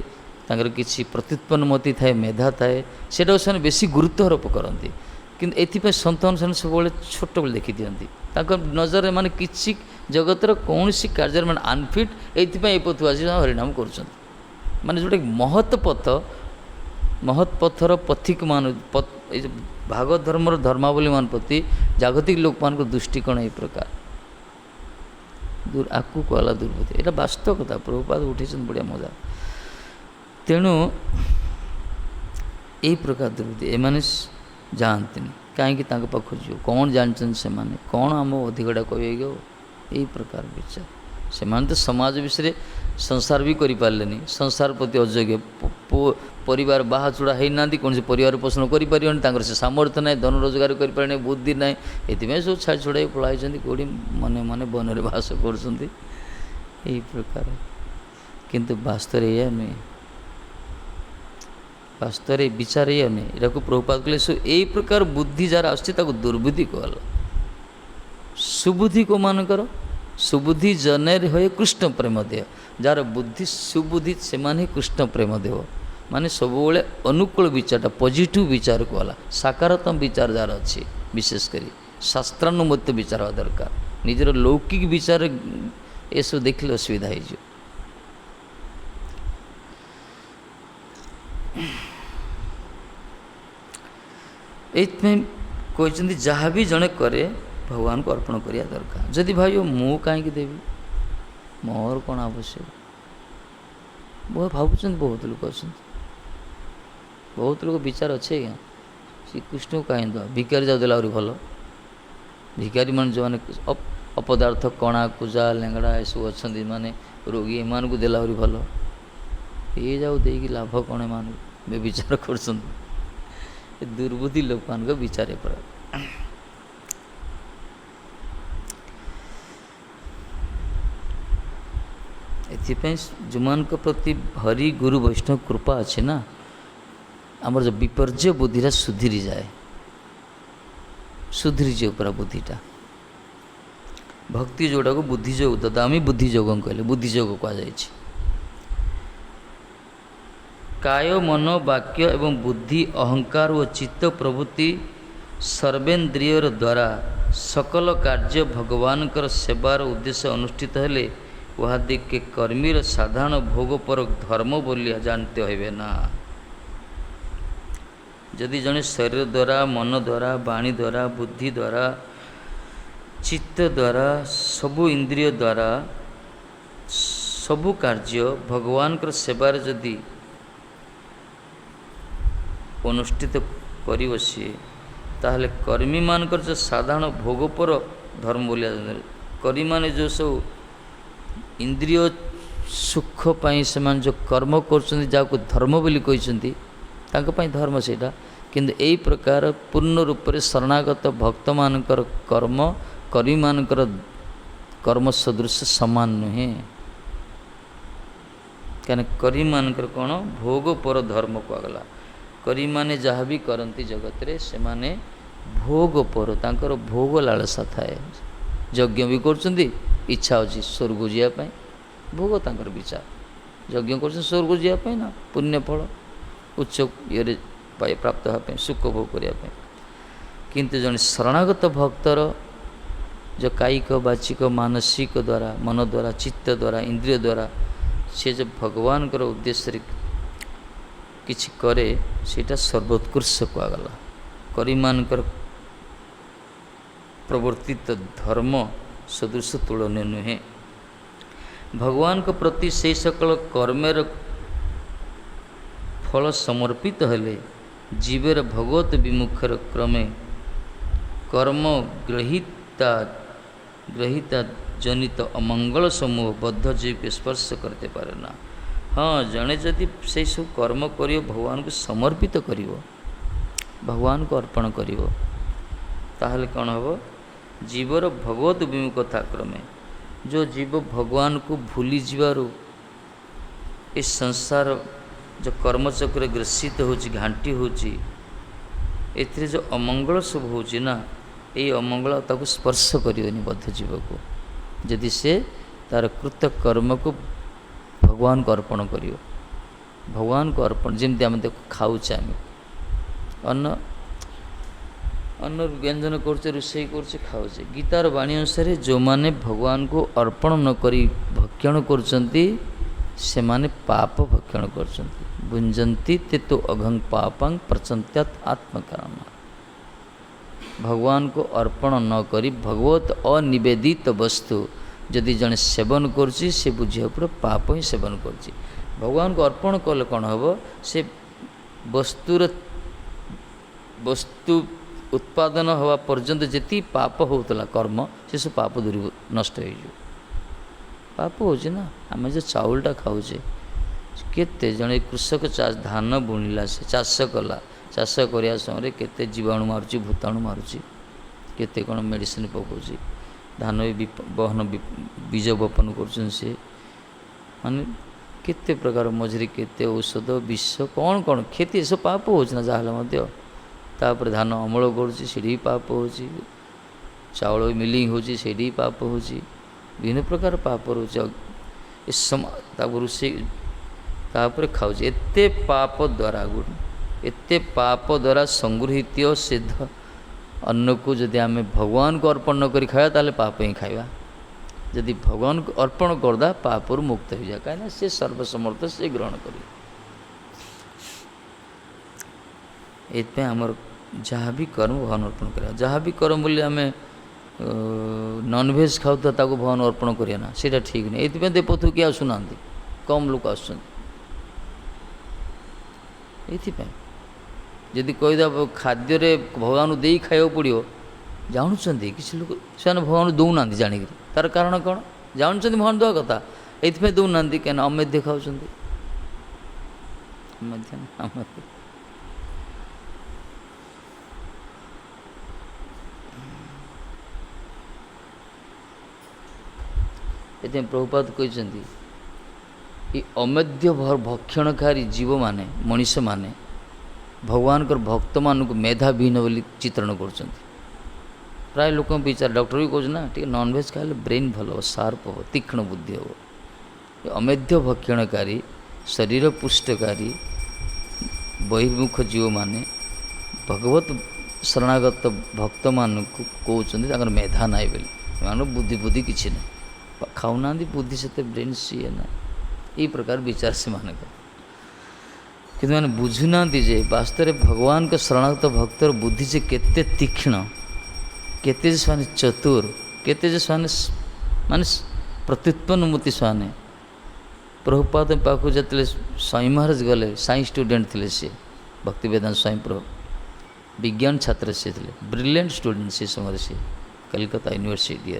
किसी प्रत्युत्पन्न मति थाए मेधा थाए सेटा से बेसी गुरुत्व आरोप करती किंतु एथिपाई सन्त अनुसार सब छोट बेले देखी दिखती नजर माने किसी जगतर कौन सी कार्य माने अनफिट ये पथु आस हरिनाम कर माने जोटा महत पथर पथिक मान भागवत धर्मर धर्मावली मान प्रति जागतिक लोक मान दृष्टिकोण ये प्रकार आपको कहला दुर्बुद्धि यहाँ वास्तव कथा प्रभुपाद उठे बढ़िया मजा तेणु यही प्रकार दुर्बुद्धि एमाने जानते कहीं पाख जो कौन जानते से माने कौन आम अधिकटा कह यही प्रकार विचार से तो समाज विषय संसार भी करें संसार प्रति अयोग्य परिवार बाहा चूड़ा होना कौन से परिवार पोषण कर से सामर्थ्य ना धन रोजगार करें बुद्धि ना ये सब छाड़ छुड़ा पढ़ाई कौड़ी मन मन वन में बास कर प्रकार किंतु वास्तव यह नुहे वास्तव विचार ये नुहे यहाँ प्रभुपाद कहले सो यही प्रकार बुद्धि जार आस दुर्बुद्धि कहला सुबुद्धि को मान कर सुबुद्धि जनेर हुए कृष्ण प्रेम देह जार बुद्धि सुबुद्धि से माने कृष्ण प्रेम देव माने सब अनुकूल विचार पॉजिटिव विचार कहला सकारात्मक विचार जार अच्छी विशेषकर शास्त्रानुमत विचार हवा दरकार निजर लौकिक विचार ये सब देखले असुविधा हो कहते जहाँ भी जड़े करे भगवान को अर्पण करिया दरकार। जदि भाई मु कहीं देवी मोर कौन आवश्यक बहुत भावुं बहुत लोग अच्छा बहुत लोग विचार अच्छे क्या श्रीकृष्ण को कहीं दवा भिकारी जाऊ देला भल भिकारी मान जो मैंने अपदार्थ कणा कुजा लेंगड़ा एसबू अच्छा माने रोगी एम को देला भल ये जाऊ दे लाभ कौन एम विचार कर दुर्बुद्धि लोक मान विचार पर एथिपाई जो मान प्रति हरि गुरु वैष्णव कृपा अच्छे ना आमर जो विपर्य बुद्धिटा सुधीरी जाए सुधीरी जाए पूरा बुद्धिटा भक्ति जोड़ा को बुद्धियोग ददामी बुद्धियोग कहले बुद्धियोग कहुई काय मन वाक्य एवं बुद्धि अहंकार व चित्त प्रवृत्ति सर्वेन्द्रियर द्वारा सकल कार्य भगवान कर सेवार उद्देश्य अनुष्ठित हेले वह दिख के कर्मीर साधारण भोग पर धर्म बोलिया जानते होइबे ना। जदि जने शरीर द्वारा मन द्वारा वाणी द्वारा बुद्धि द्वारा चित्त द्वारा सबु इंद्रिय द्वारा सबु कार्य भगवान कर सेवार जदि अनुष्ठित करिव सी ताहले कर्मी मानकर जो साधारण भोग पर धर्म बोलिया कर्मी माने जो सब इंद्रिय सुख पाई से जो कर्म कर धर्म बोली कहते धर्म से किंतु यही प्रकार पूर्ण रूप से शरणागत भक्त मानकर कर्म कर्मी मानकर कर्म सदृश समान नुहे क्या कर्मी मानकर कौन भोग पर धर्म कहगला कर्मी माने जहाँ भी करती जगत रे से माने भोग पर तांकर भोग लालसा थाए यज्ञ भी कर इच्छा अच्छी स्वर्ग जावाई भोग तांकर विचार यज्ञ कर स्वर्ग जावाई ना पुण्य फल उच्च ये प्राप्त होगापी सुख भोग करने किंतु जन शरणागत भक्तर जो कायिक वाचिक मानसिक द्वारा मन द्वारा चित्त द्वारा इंद्रिय द्वारा से जो भगवान कर उद्देश्य किछि करे सेटा सर्वोत्कृष्ट कहगला करी मानकर प्रवर्तित धर्म सदृश तुलनीय नुहे। भगवान के प्रति से सकल कर्मेर फल समर्पित हेले जीवेर भगवत विमुखर क्रमे कर्म ग्रहिता जनित अमंगल समूह बद्ध जीव के स्पर्श करते पारे ना। हाँ जड़े जदि से सब कर्म करियो भगवान को समर्पित करियो भगवान को अर्पण करियो ताहले कौन हम जीवर भगवत विमुखता क्रमे जो जीव भगवान को भूली जीवारु इस संसार जो कर्मचक्र ग्रसित होची घांटी होची एथिरे जो अमंगल सब होची ना ये अमंगल ताको स्पर्श करियोनी बद्ध जीव को यदि से तार कृत कर्म को भगवान को अर्पण करियो भगवान को अर्पण जमती आम देखो खाऊचे आम अन्न अन्न व्यंजन करछे रोषे करछे खाऊचे गीतार वाणी अनुसार जो माने भगवान को अर्पण न करी भक्षण करछंती से माने पाप भक्षण करछंती भुंजंती ते तो अघं पापं प्रचंत्यात आत्मकारण। भगवान को अर्पण न करी भगवत अनिवेदित वस्तु जदि जड़े सेवन करछि से बुझे पूरा पाप ही सेवन करछि। भगवान को अर्पण कले कौन हम से वस्तु उत्पादन हवा पर्यंत जी पाप होता कर्म से सब पाप दूर नष्ट हो पाप हो आम जो चाउलटा खाऊे केते जड़े कृषक धान बुणिला से चाष कला चाष करने समय केते जीवाणु मारुची भूताणु मारुची केते कौन मेडिसिन पकाउची धान भी बहन बीज बपन कर माने केते प्रकार मझे केते औषध विष कौन कौन खेती सब पाप हो जहाँ तापर धान अमल कर पाप हो चाउल मिलिंग हो पाप हो विभिन्न प्रकार पाप रोचे रोषे तापर खाऊ एते पाप द्वारा एते पाप द्वारा संगृहित सिद्ध अन्न को जदि आम भगवान को अर्पण न करी खाया ताले पाप ही खाइबा जदि भगवान को अर्पण करदा पाप मुक्त हो जाए कहीं से सर्वसमर्थ से ग्रहण कर। आमर जहाँ भी कर्म भगवान अर्पण करा जहाँ भी कर्म बोली आम नॉनभेज खाऊ तो ताको भगवान अर्पण करिया ना सेटा ठीक नहीं ये देपथु किए आसुना कम लोक आस यदि कहीदा खाद्य भगवान दे खाया पड़ो जानुंट किसी लोग से भगवान दौना जाणिक तार कारण कौन जानुंट भगवान दवा कथा ये दौना कहीं अमेध्य खाऊँ ये प्रभुपाद कहते ये अमेध्य भक्षणकारी जीव माने मनीष माने भगवान भक्त मान को मेधाहीन बोली चित्रण कर प्राय लोक विचार डॉक्टर भी कह ना टी नॉनभेज खाइले ब्रेन भल हो शार्प हो तीक्ष्ण बुद्धि हो अमेध्य भक्षणकारी शरीर पुष्टकारी बहिर्मुख जीव माने भगवत शरणागत भक्त मान को कहते मेधा ना बोली बुद्धि बुद्धि किसी ना खाऊना बुद्धि से ब्रेन सी ना यही प्रकार विचार से मान कि मैंने बुझुना जे वास्तव भगवान का शरणागत भक्तर बुद्धि से केते तीक्ष्ण केते से चतुर केते से माने प्रत्युत्पन्नमूर्ति साने प्रभुपाद पाखु जो स्वामी महाराज गले साइंस स्टूडेंट थे सी भक्ति वेदांत स्वामी प्रभु विज्ञान छात्र से थे ब्रिलियंट स्टूडेंट से समय से कलकत्ता यूनिवर्सिटी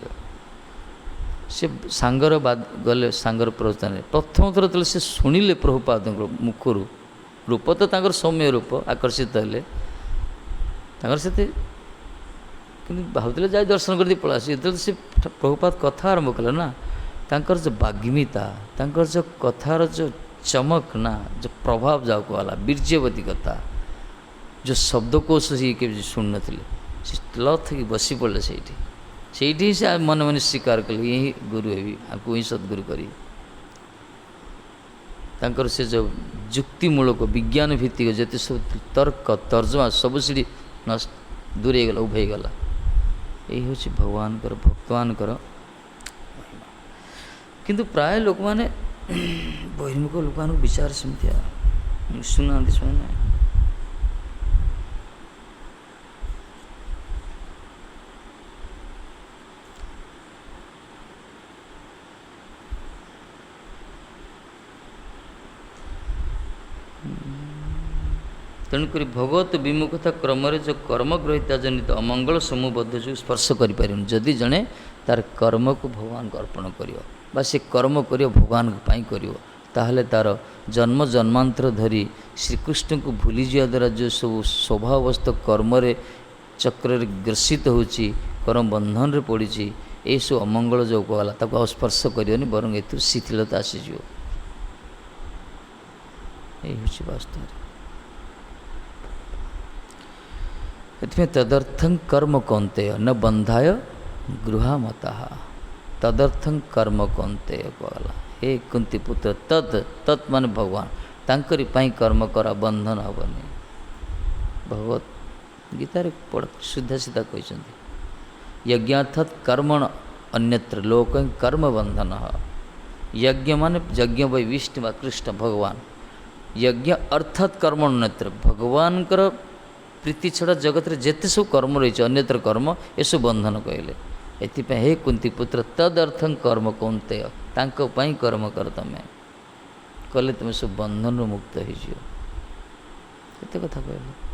से सांगर बाद गले सांगर प्रवचन प्रथम थर तो से शुणिले प्रभुपाद मुखर रूप तो तांकर सौम्य रूप आकर्षित हेले से भावुले जाए दर्शन कर पड़ा जो से प्रभुपाद कथा आरंभ कले ना तांकर जो बाग्मिता तांकर जो कथार जो चमक ना जो प्रभाव जाओ कहला वीर्यवती कथा जो शब्दकोश के शुण नी लथ की बसी पड़े से मन मन स्वीकार कले यही गुरु है आपको ही सद्गुरु करी तांकर से जो युक्तिमूलक विज्ञान भित्तिक जिते सब तर्क तर्जमा सब सीढ़ी नष्ट दूरे गला उभे गला यही हूँ भगवान भक्तवान किंतु प्राय लोक मैंने बहिर्मुख लोक विचार सेमती शुणा शुणना तेणुक भगवत विमुखता क्रम जो कर्मग्रहिता जनित अमंगल समूहबद्ध जो स्पर्श करें जदि जड़े तार कर्म को भगवान को अर्पण कर से कर्म कर भगवान कर ताहले तार जन्म जन्मांतर धरी श्रीकृष्ण को भूली जा द्वारा जो सब स्वभावस्थ कर्म चक्र ग्रसित होची कर्म बंधन रे पड़ी ये सब अमंगल जो कहला ताको स्पर्श करनी बरं ए शिथिलता आसीज यही हूँ वास्तव इतमें तदर्थं कर्म कौन्तेय न बंधाय गृहामता तदर्थं कर्म कौन्तेय कहला हे कुंती पुत्र तत् मान भगवान तांकरी पाई कर्म करा बंधन हेनी भगवत गीतार सीधा सीधा कहते यज्ञार्थात कर्मण अन्यत्र लोक कर्म बंधन यज्ञ मान यज्ञ वै विष्णु व कृष्ण भगवान यज्ञ अर्थात कर्म अन्यत्र भगवान प्रीति छड़ा जगत रे जेते सब कर्म रही अन्यत्र कर्म ये सब बंधन कहले एथिपाई हे कुंती पुत्र तदर्थं कर्म कौन्तेय तांको पाई कर्म कर तमें कले तुम सब बंधन मुक्त हो केते कथा कहले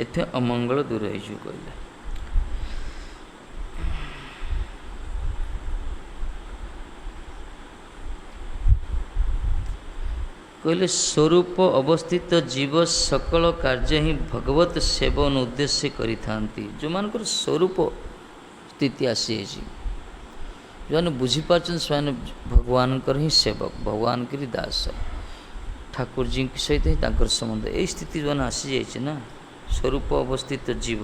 एथे अमंगल दूर हो कहले कहले स्वरूप अवस्थित जीव सकल कार्य ही भगवत सेवन उद्देश्य करि थांती जो मानकर स्वरूप स्थिति आसी जो मैंने बुझीपार स्वयं भगवान ही सेवक भगवान के दास ठाकुर जी सहित ही तांकर संबंध यही स्थिति जो आसी जाइए ना स्वरूप अवस्थित जीव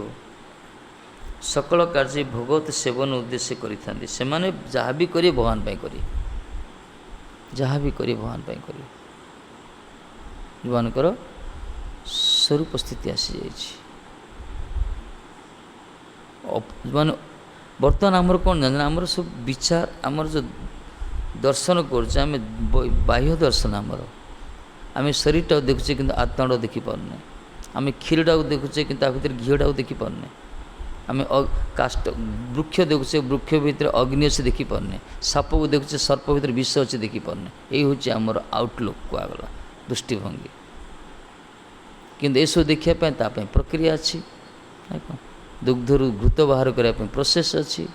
सकल कार्य भगवत सेवन उद्देश्य करि थांती से माने जहाँ भी करिए भगवान पाई करिए जहाँ भी करिए भगवान पाई करिए जो स्वरूप स्थिति आसी जाए बर्तमान आमर कौन जान आमर सब विचार आमर जो दर्शन करुचे आम बाह्य दर्शन आमर आम शरीरटा देखुचे कि आत्माटा देखिपारे आम क्षीरटा देखुचे कि भर घीटा देखिपारे आम काष्ट वृक्ष देखुचे वृक्ष भितर अग्नि अच्छे देखिपारे साप को देखुचे सर्प भितर विष अच्छे देखिपारे यही हूँ आमर आउटलुक कहगला दृष्टिभंगी किंतु यह देखापी ताप प्रक्रिया अच्छी दुग्धर घृत बाहर करने प्रोसेस अच्छी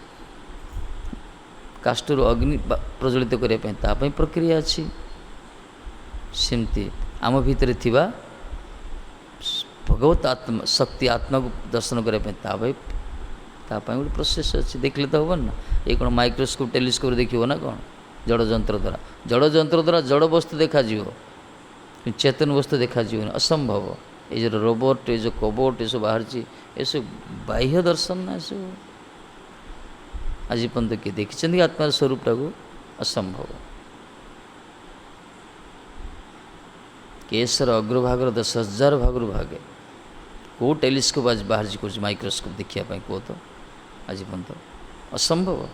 काष्टर अग्नि प्रज्वलित करने प्रक्रिया अच्छी सेमती आम भितर थिबा भगवत आत्मा शक्ति आत्मा को दर्शन करने गोटे प्रोसेस अच्छी देखले तो हम ना ये कौन माइक्रोस्कोप टेलीस्कोप देखिए ना कौन जड़ जंत्र द्वारा जड़ वस्तु देखा चेतन वस्तु देखा असंभव ये जो रोबोट ये जो कबोट ये सब बाहर ये सब बाह्य दर्शन ना सब आज पर्यटन किए देखी आत्मार स्वरूपटा को असंभव केसर अग्रभागर 10,000 भागर भागे कौ टेलीस्कोप आज बाहर कर माइक्रोस्कोप देखापी कह तो आज पर्यटन असंभव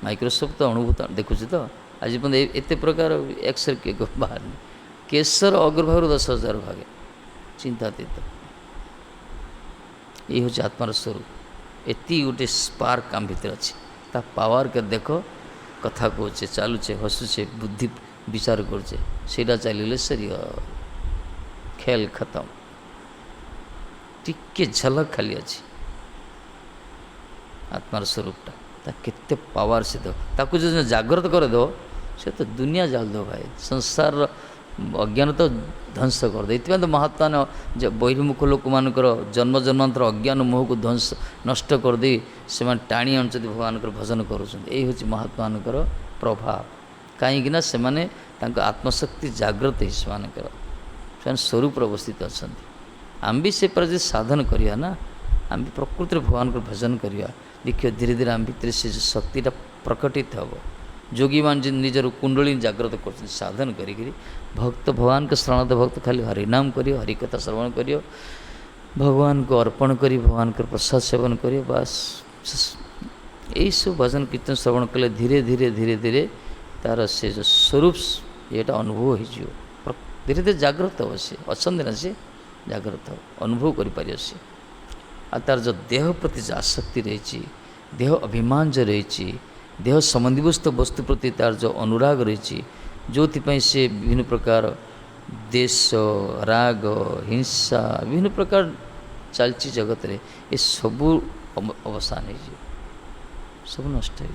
माइक्रोस्कोप तो अणुभूत देखुच तो आज पर्यटन एत प्रकार एक्सरे किए बाहर केसर अग्रभागर 10,000 भागे चिंतातीत ये हूँ आत्मार स्वरूप एति गोटे स्पार्क आम भीतर अच्छे ता पावर के देख कथा कहे चलुचे हसुचे बुद्धि विचार करचे सीटा चलिए सरी खेल खत्म टिके झलक खाली अच्छी आत्मार स्वरूपटा केते पावर से दो ताकू जो जागृत कर दो से तो दुनिया जाल दो भाई संसार अज्ञान तो ध्वंस कर दे तो महात्मा ने बहिर्मुख लोक मानकर जन्म जन्मांतर अज्ञान मोह को ध्वंस नष्ट कर दे से टाणी आनुंच भगवान भजन करुँच यही हूँ महात्मा प्रभाव कहीं से आत्मशक्ति जागृत है से स्वरूप अवस्थित अच्छा आम भी से पर साधन करिया ना आम भी प्रकृति भगवान को भजन करिया देखिए धीरे धीरे आम भीतर से शक्तिटा प्रकटित हम जोगी मान जिन निजर कुंडली जागृत कर साधन करी भक्त भगवान के शरणागत भक्त खाली हरिनाम करियो हरिकथा श्रवण करियो भगवान को अर्पण करी भगवान के प्रसाद सेवन करियो बस यही सब भजन कीर्तन श्रवण कले धीरे धीरे धीरे धीरे तार से जो स्वरूप येटा अनुभव हो धीरे धीरे जागृत हो सी अच्छा ना सी जागृत हो अनुभव करें सी आ तार जो देह प्रति जो आसक्ति रही देह अभिमान जो रही देह संबंधीभूत वस्तु प्रति तार जो अनुराग रही जो से विभिन्न प्रकार देश राग हिंसा विभिन्न प्रकार चलती जगत रे ये सबू अवसान हो सब नष्ट हो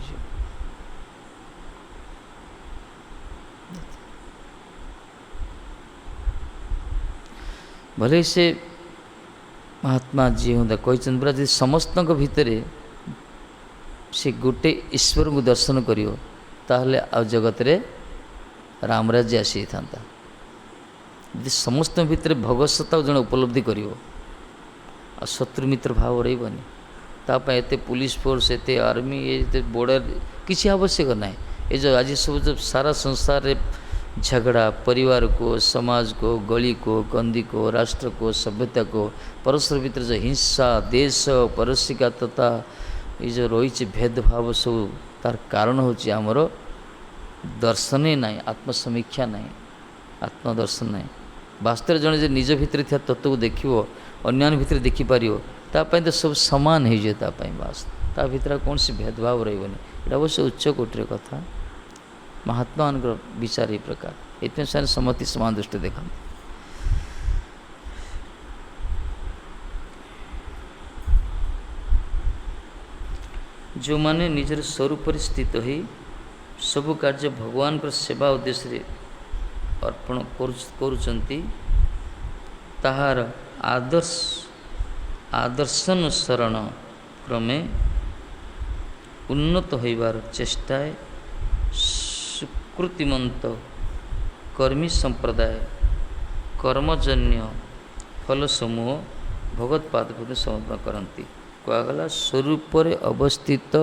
भले से महात्मा जी हूँ कहते पूरा जी समस्त भितर से गोटे ईश्वर को दर्शन करियो ताहले आ जगत रे राम राज्य आसी था यदि समस्त भितर भगवत सत्ता जन उपलब्धि करियो आ शत्रु मित्र भाव रही एते पुलिस फोर्स एते आर्मी ये बॉर्डर किसी आवश्यक ना ये जो आज सब जब सारा संसार रे झगड़ा परिवार को समाज को गली को कंदी को राष्ट्र को सभ्यता को परस्पर भीतर जो हिंसा देश परसिका तथा ये जो रही भेदभाव सब तार कारण होची आमर दर्शन ही ना आत्मसमीक्षा ना आत्मदर्शन ना वास्तव जन जो निज भितर था तत्व को देखो अन्य भितर देखिपर तापाई तो सब सामान हो जाए बास ता भीतर कौन सी भेदभाव रही अवश्य उच्च कोटर कथा महात्मा विचार ये प्रकार इतने सारे समति समान दृष्टि देखा जो माने निजर स्वरूप स्थित ही सबु कार्य भगवान पर सेवा उद्देश्य अर्पण करुचंती ताहार आदर्शानुसरण क्रमे उन्नत होइबार चेष्टाए सुकृतिमंत कर्मी संप्रदाय कर्मजन्य फल समूह भगवत पाद समर्पण करती कहगला स्वरूप अवस्थित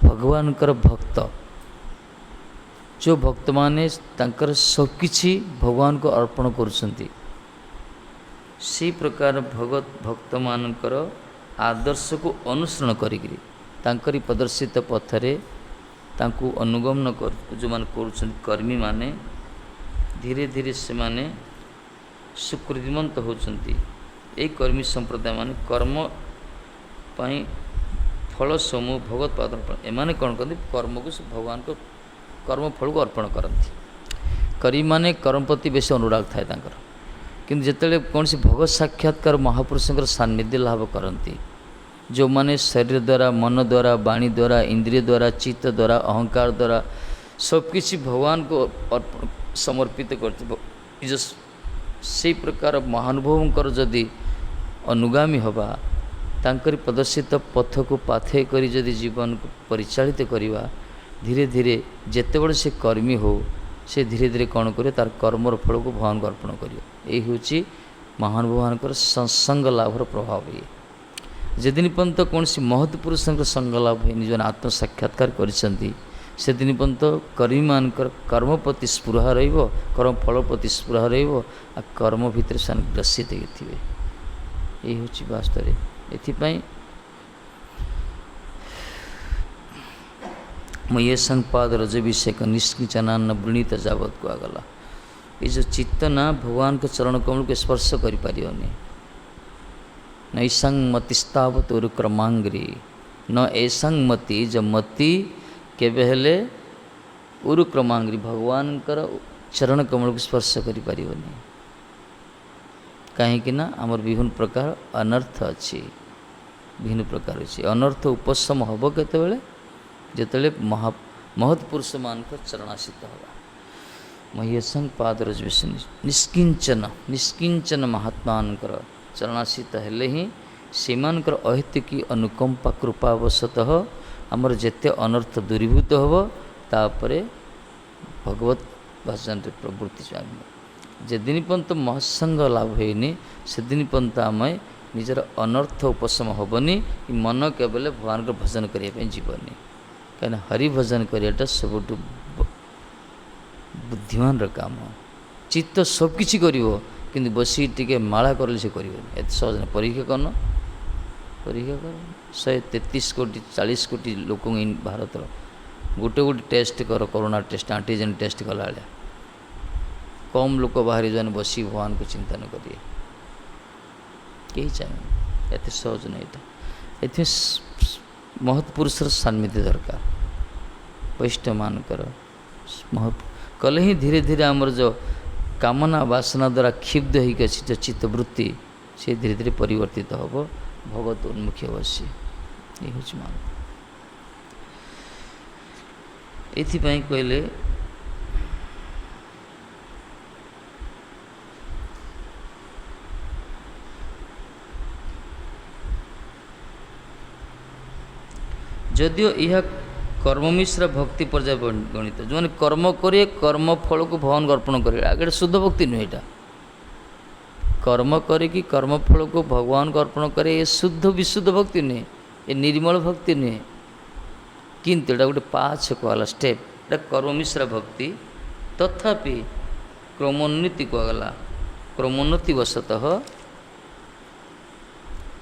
भगवान भक्त जो भक्त माने तांकर सबकिछि भगवान को अर्पण करुछंती सी प्रकार भगवत भक्त मानकर आदर्श को अनुसरण करी तांकरी प्रदर्शित पथरे तांकु अनुगमन कर जो मान कर्मी माने धीरे धीरे से माने सुकृतिमंत होचंती। ए कर्मी संप्रदाय माने कर्म पाई फल समूह भगवत पादन एमाने कौन करते कर्म को भगवान को कर्म फल को अर्पण करती। कर्मी माने कर्म प्रति बेस अनुराग थाए तांकर किंतु जिते कौन सी भगवत साक्षात्कार महापुरुषों सान्निध्य लाभ करती जो माने शरीर द्वारा मन द्वारा वाणी द्वारा इंद्रिय द्वारा चित्त द्वारा अहंकार द्वारा सबकिछि भगवान को समर्पित करते जो से प्रकार महानुभवंकर जदि अनुगामी हवा तांकरी प्रदर्शित पथ को पाथे करी जदि जीवन को परिचालित करिवा धीरे धीरे जेते बड़े से कर्मी हो से धीरे धीरे कौन करे तार कर्मर फल को भगवान को अर्पण करियो। यही होची महानुभवानकर सत्संग लाभर प्रभाव। ये जेदिन पर्यंत कौन सी महत् पुरुषों संग लाभ है निज आत्म साक्षात्कार करिसंती से दिन पर्यंत कर्मी मानकर कर्म प्रति स्पृह रहिबो कर्म फल प्रति स्पृह रहिबो आ कर्म भितर सान ग्रसित थिबे। यही होची वास्तव रे एथिपाई ये संपाद रज विषय निष्किंचनान्न वृणीत जावत को आगला। ये जो चित्त ना भगवान के चरण कमल को स्पर्श कर पारियोनी नैसंग मतिस्तावत उरुक्रमांग्री न ऐसंग मति जो मति केबे हेले उरुक्रमांग्री भगवान कर चरण कमल को स्पर्श कर पारियोनी। कहीं ना आमर विभिन्न प्रकार अनर्थ अच्छी विभिन्न प्रकार अच्छी अनर्थ उपशम हम केतबेले जिते महत्पुरुष मान चरणाशीत होगा। मह्यसंग पादरज विषय निष्किंचन महात्मानकर चरणाशीत हेले ही सेमानकर अहेतुकी अनुकंपा कृपावशतः आमर जेते अनर्थ दूरीभूत होब तापरे भगवत भजन प्रवृत्ति जेदिन पर्यंत महत्संग लाभ होनी से दिन पर्यंत आम निजर अनर्थ उपशम हेनी कि मन केवल भगवान को भजन करने जीवनी कहीं हरि भजन कराटा सब बुद्धिमान काम। चित्त सबकि कर बसी टे माला कर एत सहज ना परीक्षा करन परीक्षा कर 133 कोटी 40 कोटी लोक भारत गोटे गोटे टेस्ट कर कोरोना टेस्ट एंटीजन टेस्ट कला कम लोक बाहरी जाने बसी भगवान को चिंतन करिए कहीं चाहिए एत सहज नहीं ये महत्पुरुषर सान्निध्य दरकार वैष्णव मानकर कले ही धीरे धीरे आमर जो कामना वासना द्वारा क्षिब्ध होगी जो चित्तवृत्ति से धीरे धीरे परिवर्तित हम भगवत उन्मुखी अवश्य ये हूँ मान एथिपाई कहले जदियो यह कर्म मिश्र भक्ति पर्याय गणित जो मैंने कर्म करे कर्म फल को भगवान को अर्पण करे आगे शुद्ध भक्ति नुहे यहाँ कर्म करे कि कर्म फल को भगवान को अर्पण करे ये शुद्ध विशुद्ध भक्ति नुहे ये निर्मल भक्ति नुहे किंतु एटा गोटे पाँच कहला स्टेप एटा कर्म मिश्र भक्ति तथापि क्रमोन्नति कहला क्रमोन्नति वशतः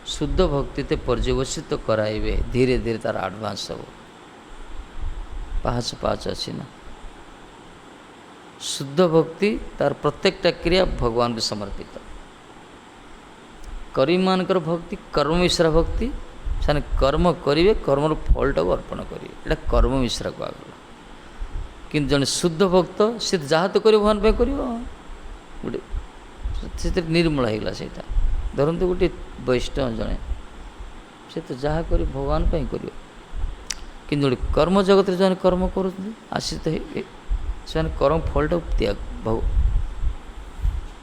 शुद्ध भक्ति ते पर्यवसित कराइबे धीरे धीरे तार एडवांस सब पाँच पाँच अच्छी ना शुद्ध भक्ति तार प्रत्येकटा क्रिया भगवान को समर्पित कर्मी मानकर भक्ति कर्म मिश्रा भक्ति से कर्म करेंगे कर्मर फलटा को अर्पण करेंगे एटा कर्म मिश्रा को आगला कि जन शुद्ध भक्त से जहाँ तो कर भगवान पे कर गोटे निर्मल होगा से धरते गोटे वैष्णव जड़े से तो जहाँ कर भगवान पे कर कि कर्म जगत जो कर्म कर आश्रित से कर्म फलटा त्याग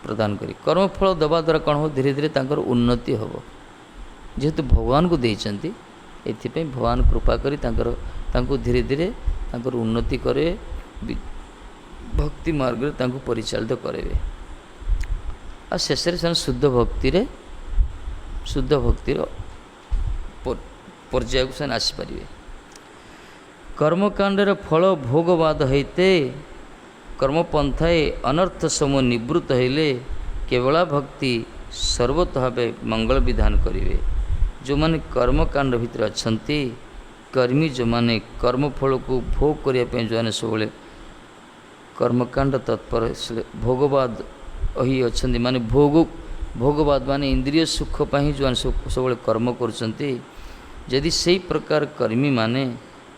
प्रदान करी कर्म फल दबा द्वारा कौन हो धीरे धीरे तांकर उन्नति हम जेहेतु भगवान को देइचंती एथिपई भगवान कृपा करी तांको धीरे धीरे तांकर उन्नति करे भक्ति मार्ग रे तांको परिचालित करेबे आ शेष रे शुद्ध भक्ति पर्याय को से आसी पारिबे कर्मकांडर फल भोगवाद होते कर्मपंथाए अनर्थ समूह निवृत्त होइले केवला भक्ति सर्वतः भावे मंगल विधान करेंगे जो माने कर्मकांड भितर अच्छन्ति कर्मी जो माने कर्मफल को भोग करने जो मैंने सब कर्मकांड तत्पर भोगवाद अही अच्छा माने भोगवाद माने इंद्रिय सुख पाई जो सब कर्म करी से प्रकार कर्मी माने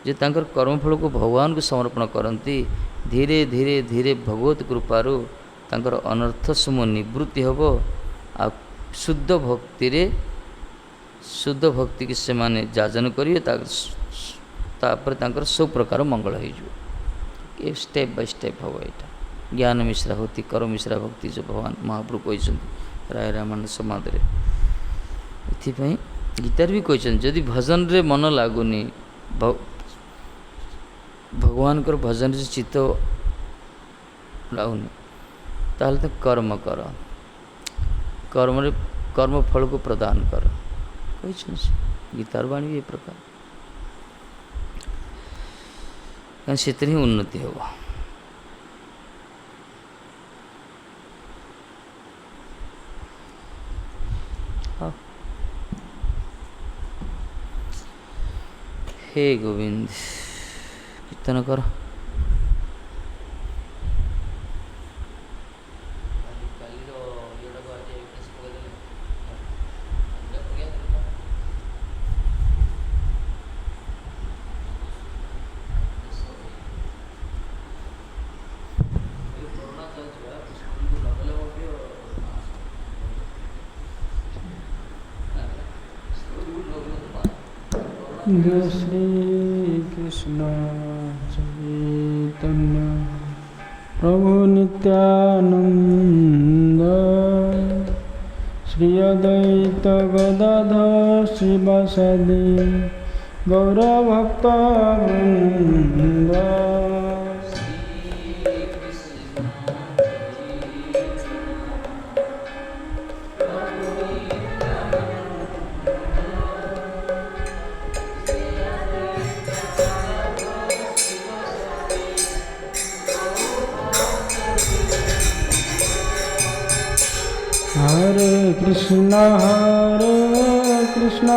जे तांकर कर्मफल को भगवान को समर्पण करती धीरे धीरे धीरे भगवत कृपारू तांकर अनर्थ समूह निवृत्ति हम आ शुद्ध भक्ति की से माने जाजन करिए तापर तांकर सब प्रकार मंगल हो स्टेप बाय स्टेप हम यहाँ ज्ञान मिश्रा होती कर मिश्रा भक्ति जो भगवान महाप्रभु कहते राय रामानंद समाधि ये गीतार भी कहते जदि भजन रे मन लगुनि भगवान कर भजन से चित्त लगुनि ताहले तो कर्म कर कर्म फल को प्रदान कर कही गीतार वाणी ये प्रकार से ही उन्नति हो। हे गोविंद कीर्तन कर
श्री कृष्ण चैतन्य प्रभु नित्यानंद श्री अद्वैत गदाधर श्रीवासदि गौरभक्तवृंद हरे Krishna Krishna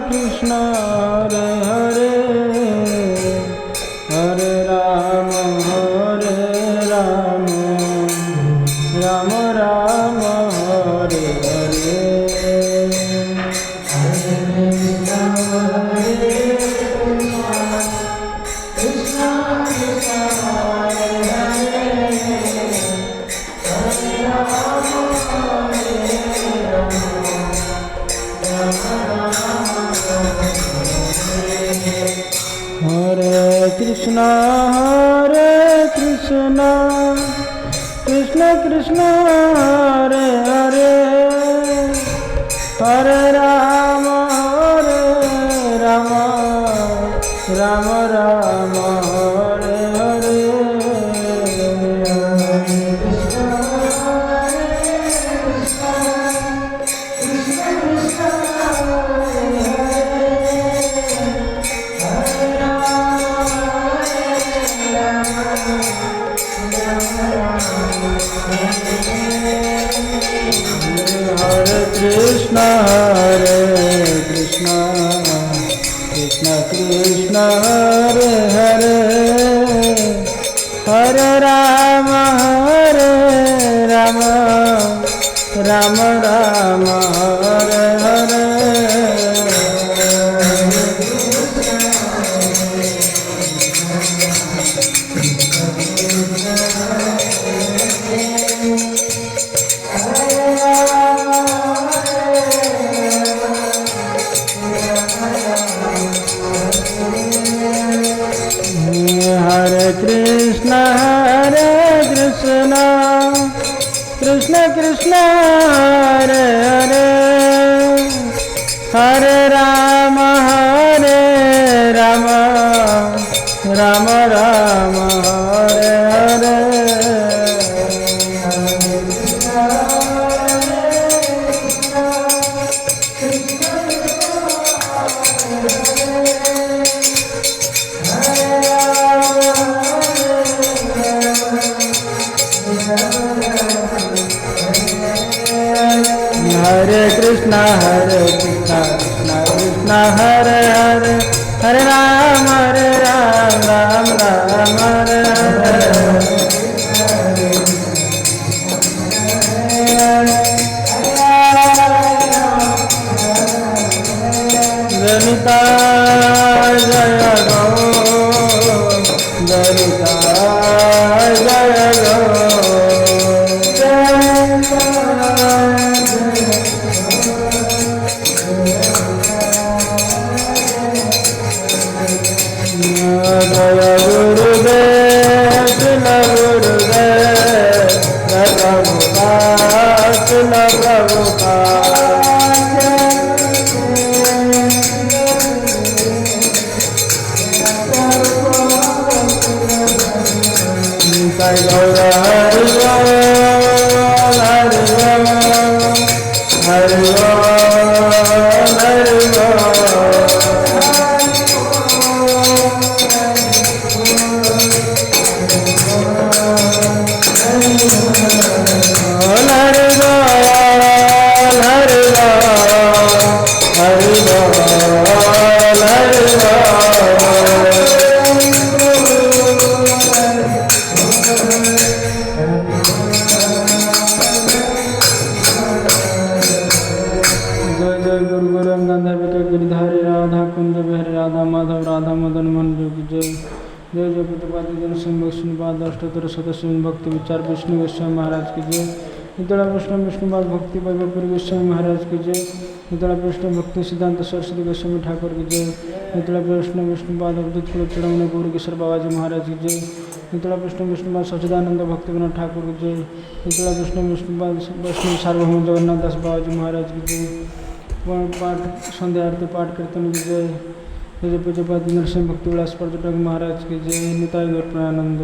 Krishna Hare Hare Hare Ram Ram Ram Hare Hare Krishna Krishna Krishna Hare Hare Hare Ram Ram Ram Hare Hare Krishna Krishna Krishna Hare Hare Hare Ram Ram Hare Hare Krishna Krishna Hare Hare Hare Ram Ram Hare Hare
Yeah.
Hare Krishna Krishna Krishna Hare Hare Hare Ram Ram Ram Hare Hare Janita Jaya Go Janita Jaya Go Jaya Gurudev Srila Gurudev Prabhupada Srila Prabhupada Sai Gaura Hari Hari Hari Hari Giridhari Radha Kunj Bihari Radha Madhav Radha Madan Mohan जोगी जय जय जय प्रतिपादी जन सिंह विष्णुपाद अष्टोत्तर सदस्य भक्ति विचार विष्णु गोस्वामी महाराज की जय नितड़ा विष्णु विष्णुपाद भक्ति वैभवपुरी गोस्वामी महाराज की जय नितड़ा विष्णु भक्ति सिद्धांत सरस्वती गोस्वामी ठाकुर की जय नितड़ा विष्णु विष्णुपाद अवधूत कुल चढ़ाने गौर किशोर बाबाजी महाराज की जय नितड़ा विष्णु विष्णुपाद सच्चिदानंद भक्ति विनोद ठाकुर की जय नितड़ा विष्णु विष्णुपाद वैष्णव सार्वभौम जगन्नाथ दास बाबाजी महाराज की जय पाठ संध्या आरती पाठ कीर्तन की जय जय पूज्यपाद नरसिंह भक्ति विलास पर्यटक महाराज की जय निताई गौर प्रेमानंद।